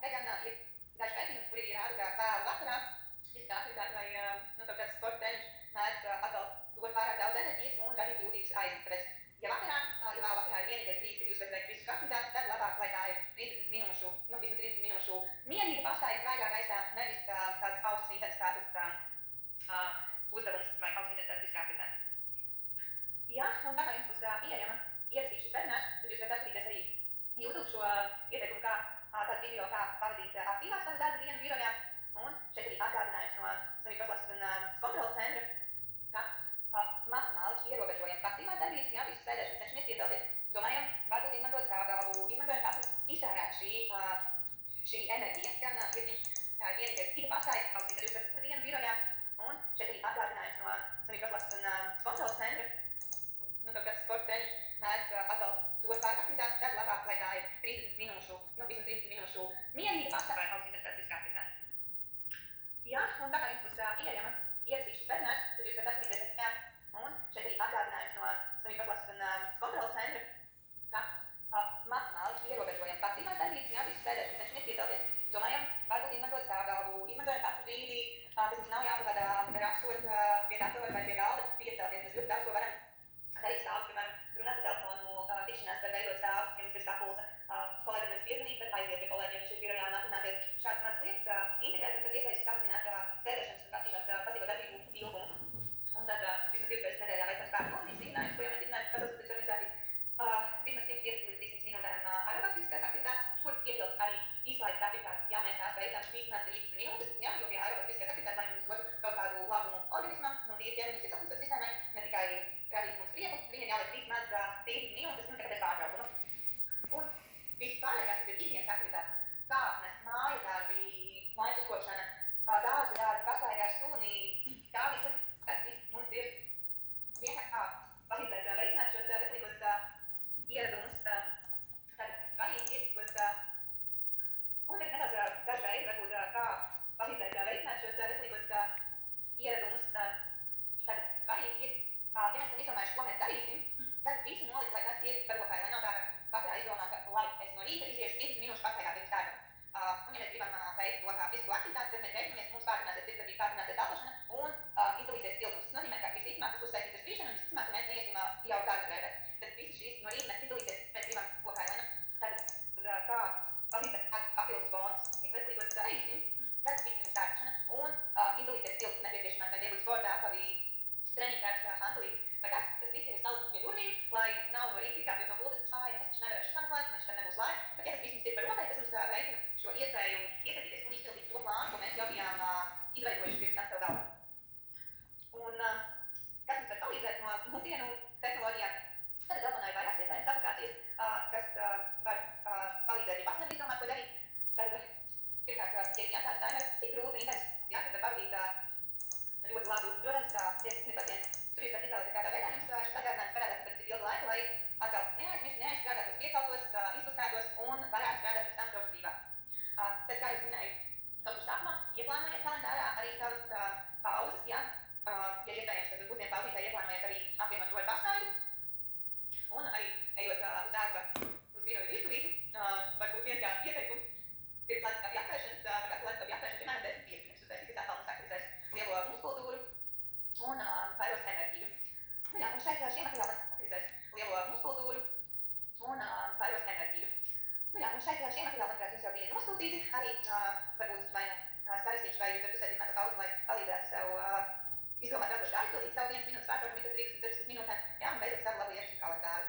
te gan ir daži pētījumi, kuri rāda, ka vēl vakarā fiziskā aktivitāte vai kaut kāds sporta treniņš mēdz atkal dot pārāk daudz enerģijas un radīt jūtības aizspreds. Ja vakarā, ja vēl vakarā ir vienīgais brīdis, kad jūs varat veikt fizisku aktivitāti, tad labāk, lai tā ir 30 minūšu, vismaz 30 minūšu mierīga pastaiga svaigā gaisā, nevis tāds augsts intensitātes uzdevums vai augsts intensitātes fiziskā aktivitāte. Ja, un tā kā jums būs pieejama ierakstīt šis webinars, tad jūs varat atskatīties arī YouTube šo ieteikumu, kā tādu video, kā pavadīt aktīvāk savu darbu dienu birojā. Un šeit arī atgādinājums no Slimību profilakses un kontroles centra, ka maksimāli ierobežojam pasīvās darbības, jā, visu sēdēšanu cenšamies ietelties, domājam, varbūt izmantot stāvgalvu, izmantojam katru iztērēt šī enerģija, gan ir vienīgais tika pastaigas, augstīt, ka jūs varat dienu birojā. Un šeit arī atgādinājums no Slimību profilakses un kontroles centra, kaut kāds sporta treniņš mēdz atkal dot pārāk aktivitāti, tad labāk, lai tā ir 30 minūšu, vismaz 30 minūšu mierīga pastaiga vai augsts intensitātes fiziskā aktivitāte. Jā, un tā kā jums būs pieejama ierakstīt šis webinars, tad jūs varat atskatīties ekstrēm. Un šeit arī atgādinājums no Slimību profilakses un kontroles centra, ka maksimāli ierobežojam pasīvās darbības, jā, visu sēdēšanu cenšamies ietelties, domājam, varbūt izmantot stāvgalvu, izmantojam katru brīdi, kas mums nav jāpavada rakstot pie datora vai pie galda, piecelties, mēs ļoti daudz ko varam darīt stāvus, piemēram, runāt par telefonu, tikšanās var veidot stāvus, ja mums ir sapulce, kolēģiem nevis piezvanīt, bet aiziet pie kolēģiem, viņš ir birojā un aprunāties šādas mazas lietas, integrēt, un tas iesaistīs samazināt sēdēšanas un pasīvo darbību ilgumu. Un tad vismaz 2 reizes nedēļā veicams kādu komunības ziņojumus, ko jau mēs zinājām, kas uzskatīs organizācijas, vismaz 150 līdz 300 minūtēm aerobās fiziskās aktivitātes, kur ietilpst arī izklaides aktivitātes, ja mēs tās veicam vismaz 30 minūtes, ja, jo pie aerobās fiziskās aktivitātes, lai mums dotu kaut kādu labumu organismam, no tīri ķermeņa sirdsapziņas sistēmai, ne tikai radīt mums prieku, viņiem jāliek vismaz 30 minūtes, tikai bez pārtraukuma. Un viss pārējās ir ikdienas aktivitātes, kāpnes, mājasdarbi, mājas uzkopšana, dārza darbi, pastaigā ar suni, tā visa, tas viss mums ir vienkārši kā palīdzēt veicināt šos veselīgos ieradumus, tad svarīgi ir tos, un tad nedaudz daži veidi, varbūt kā palīdzēt veicināt šos veselīgos ieradumus, tad svarīgi ir, ja mēs esam izdomājuši, ko mēs darīsim, tad visu nolikt, lai tas ir par rokai, lai nav tā, ka vakarā izdomā, ka lai es no rīta iziešu 30 minūšu pastaigā pirms darba. Un ja mēs gribam veikt to kā fizisko aktivitāti, tad mēs rēķinamies, mums pātrināsies sirdsdarbība, pātrināsies elpošana un izdalīsies siltums. Tas nozīmē, ka visticamāk tas būs saistīts ar skriešanu un visticamāk, ka mēs neiesim jau darba drēbēs. Tad visas šīs no rīta mēs izdalīsies, mēs gribam pokailainu. Tad kā palīdzēt papildus bonus, ja veselīgos darīsim, tad viss ir sārkšana un izdalīsies siltums nepieciešamās, vai tie būtu sporta apavi, treniņkārs, hantelītes. Vai tas viss ir salikts pie durvīm, lai nav no rīta izkāpjot no gultas, ja es taču nevarēšu samaklāt, man šitam nebūs laika. Bet ja tas viss ir par rokai, tas mums veicina šo iespēju iesaistīties un izpildīt to plānu, ko mēs jau bijām izveidojuši pirms tam sev galvā. Un kas mums var palīdzēt no mūsdienu tehnoloģijām? Tad galvenā ir vairākas iespējas aplikācijas, kas var palīdzēt, ja pats nevar izdomāt, ko darīt. Tad pirmkārt, ja ir jāsāc tā, cik grūti intensīvi, ja, tad var pavadīt ieplānojiet kalendārā arī savas pauzes, ja iespējams, tad pusdienu pauzītē ieplānojiet arī apvienot to ar pasauli. Un arī ejot uz darba, uz biroju virtuvīti, varbūt viens kāds ieteikums pirms ledusskapja atvēršanas, katru ledusskapja atvēršanu, piemēram, 10 minūtes, uztaisīt, kas atkal mums aktivizēs lielo muskultūru un vairos enerģiju. Nu jā, un šeit šie materiāli aktivizēs lielo muskultūru un vairos enerģiju. Nu jā, un šeit šie materiāli, manuprāt, jums jau bija nosūtīti, arī varbūt vai staristīši vai jūs uztaisīt metu pauzi, lai palīdzētu sev izdomāt radoši kā aizpildīt savu 1 minūtes pārtraukumu, tad 30 minūtēm, jā, un beidzot savu labu ierakstu kalendāru.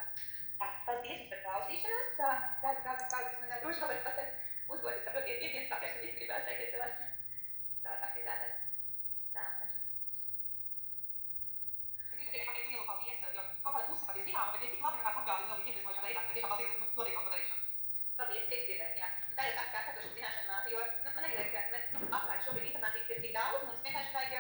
Tā, paldies jums par klausīšanos, ceru, kādas man droši vēl pateikt uzdot, es saprotu, ikdienas vakars, kad visi gribēs teikties tavās aktivitātēs. Tā. Es gribu tikai pateikt lielu paldies, jo kaut kāda puse patiesi zināma, bet ir tik labi, ka kāds atgādina vēl iedvesmojošā veidā, ka tiešām paldies notiek kaut ko darīšanu. Paldies, prieks dzirdēt, jā. Tā jau tā kā atkārtošu zināšanu māte, jo man arī liekas, ka mēs apkārt šobrīd informācijas ir tik daudz, mums vienkārši vajag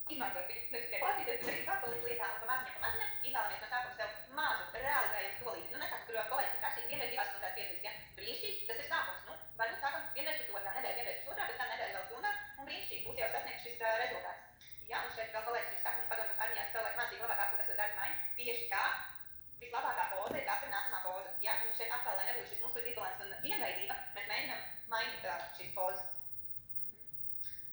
izmantot, nevis tikai klausīties, bet arī papildus lietām un pamaziņam, izvēlamies no sākuma sev mazu realizējumu solīti. Nu, nekā, tur kolēģis ir kārtīgi, vienreiz 2 stundās piepildīs, ja? Brīnišķīgi, tas ir sākums, nu, vai nu sākam vienreiz pusotrā nedēļa, vienreiz pusotrā, pēc tam nedēļa vēl stundā, un brīnišķīgi būs jau sasniegts šis rezultāts. Jā, un šeit vēl kolēģis ir sākums padomu armijā savulaik mācīgi labākā, kur esot darba maiņa, tieši tā, vislabākā poza ir tā, ka nākamā poza. Jā, un šeit atkal, lai nebūtu šis muskuļu disbalans un vienveidība, mēs mēģinām mainīt šīs pozas.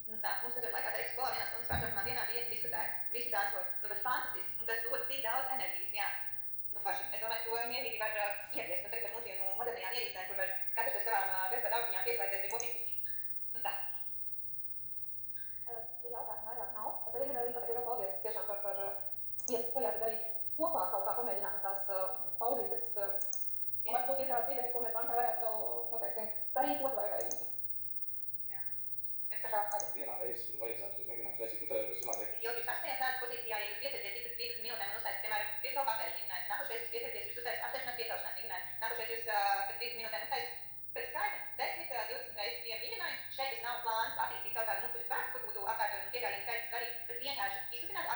Nu tā, mums katru laikā teiks skolā 1 stundas pārtraukumā dienā vieta diskutēt, visi dansoja, nu bet fantastiski, un tas dod tik daudz enerģijas, jā. Nu forši, es domāju, to mierīgi var ieviest, un tagad mūsdienu modernajām ierīcēm, kur var katrs ar savām gaisā audiņām pieslēgties pie kopīgas. Nu tā. Ja jautājumu vairāk nav, es arī gribēju pateikt vēl paldies tiešām par iespēju darīt kopā kaut kā pamēģināt tās pauzītes, varbūt ir kādas idejas, ko mēs bankai varētu vēl, nu teiksim, sarīkot vai vienā reizē vajadzētu mēģināt taisīt, nu, tad es runāju. Jo jūs esat tādā pozīcijā, ja jūs piesieties tik 30 minūtēm un uztaisat, piemēram, kristāla patēriņu vingrinājumus, nākošais jūs piesieties, jūs uztaisat aptēršanās piecelšanās vingrinājumus, nākošais jūs pēc 30 minūtēm uztaisat pēc skaita 10, 20 reizes vienu vingrinājumu. Šeit tas nav plāns attīstīt kaut kādu muskuļu spēku, kur būtu atkārtot un piegājienu skaits svarīgs, bet vienkārši izkutināt,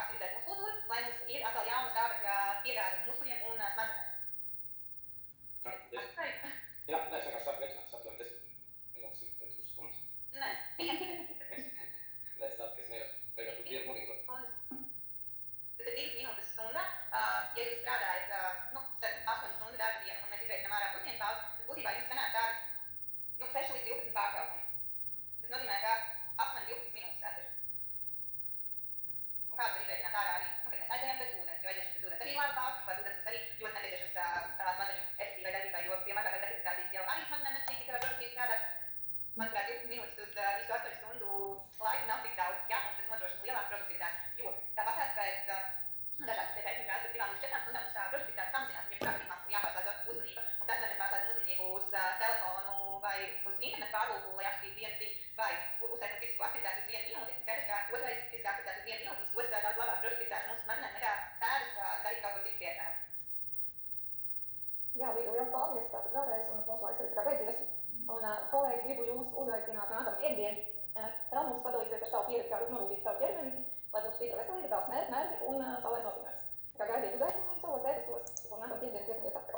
aktivizēt muskultūru, lai mums ir atkal jauna stāvekļa piegāde muskuļiem un smadzenēm. Jā, nē, es vienkārši sāku reiķināt, aptuveni 10 minūtes pēc pusstundas. Nē, Nē, es tādu, ka es nevaru būt vienu monīgu. Tas ir 2 minūtes stundā. Ja jūs strādājat, 8 stundu darba dienu un mēs izreikinām ārā pusdienu pauzi, tad būtībā jums sanāk tādi, 6 līdz 12 pārtraukumi. Tas nozīmē, ka apmēram 12 minūtes tās ir. Un kādu var izreikināt ārā arī, kad mēs aizējām pēc ūdens, jo aiziešanas pēc ūdens arī laba pauze, tāpēc ūdens mums arī ļoti nepieciešams smadzeņu efektīvai darbībai, jo pie mazākās aktivitācijas jau arī smadzenēm nespīgi produktīvi strādāt. Manuprāt, 20 minūtes uz visu 8 stundu laiku nav tik daudz, jā, mums tas nodrošina lielāku produktivitāti, jo tāpatās pēc dažādas pētījumi rāda, ka 2 līdz 4 stundām mums tā produktivitāte samazinās, ja gadījumā jāpārslēdz uzmanība, un tas, lai mēs pārslēdzam uzmanību uz telefonu vai uz internetu pārlūku, lai apskatīt 1, 2 vai uztaisam fizisku aktivitāti uz 1 minūti, skaidrs, ka otrais fiziskā aktivitāte uz 1 minūti mums dos daudz labāku produktivitāti mūsu smadzenēm nekā sēras darīt kaut ko citu vietā. Jā, liels paldies, tātad vēlreiz, un mūsu laiks arī tā kā beidzies. Un, kolēģi, gribu jūs uzaicināt nākam iekdien, vēl mums padalīties ar savu pieredzi, kā novadīt savu ķermeni, lai būtu stipra veselība, tās nervi un saulēs nozīmēs. Tā kā gaidiet uzaicinājumu savos ēdestos, un nākam iekdien tiekamies atkal.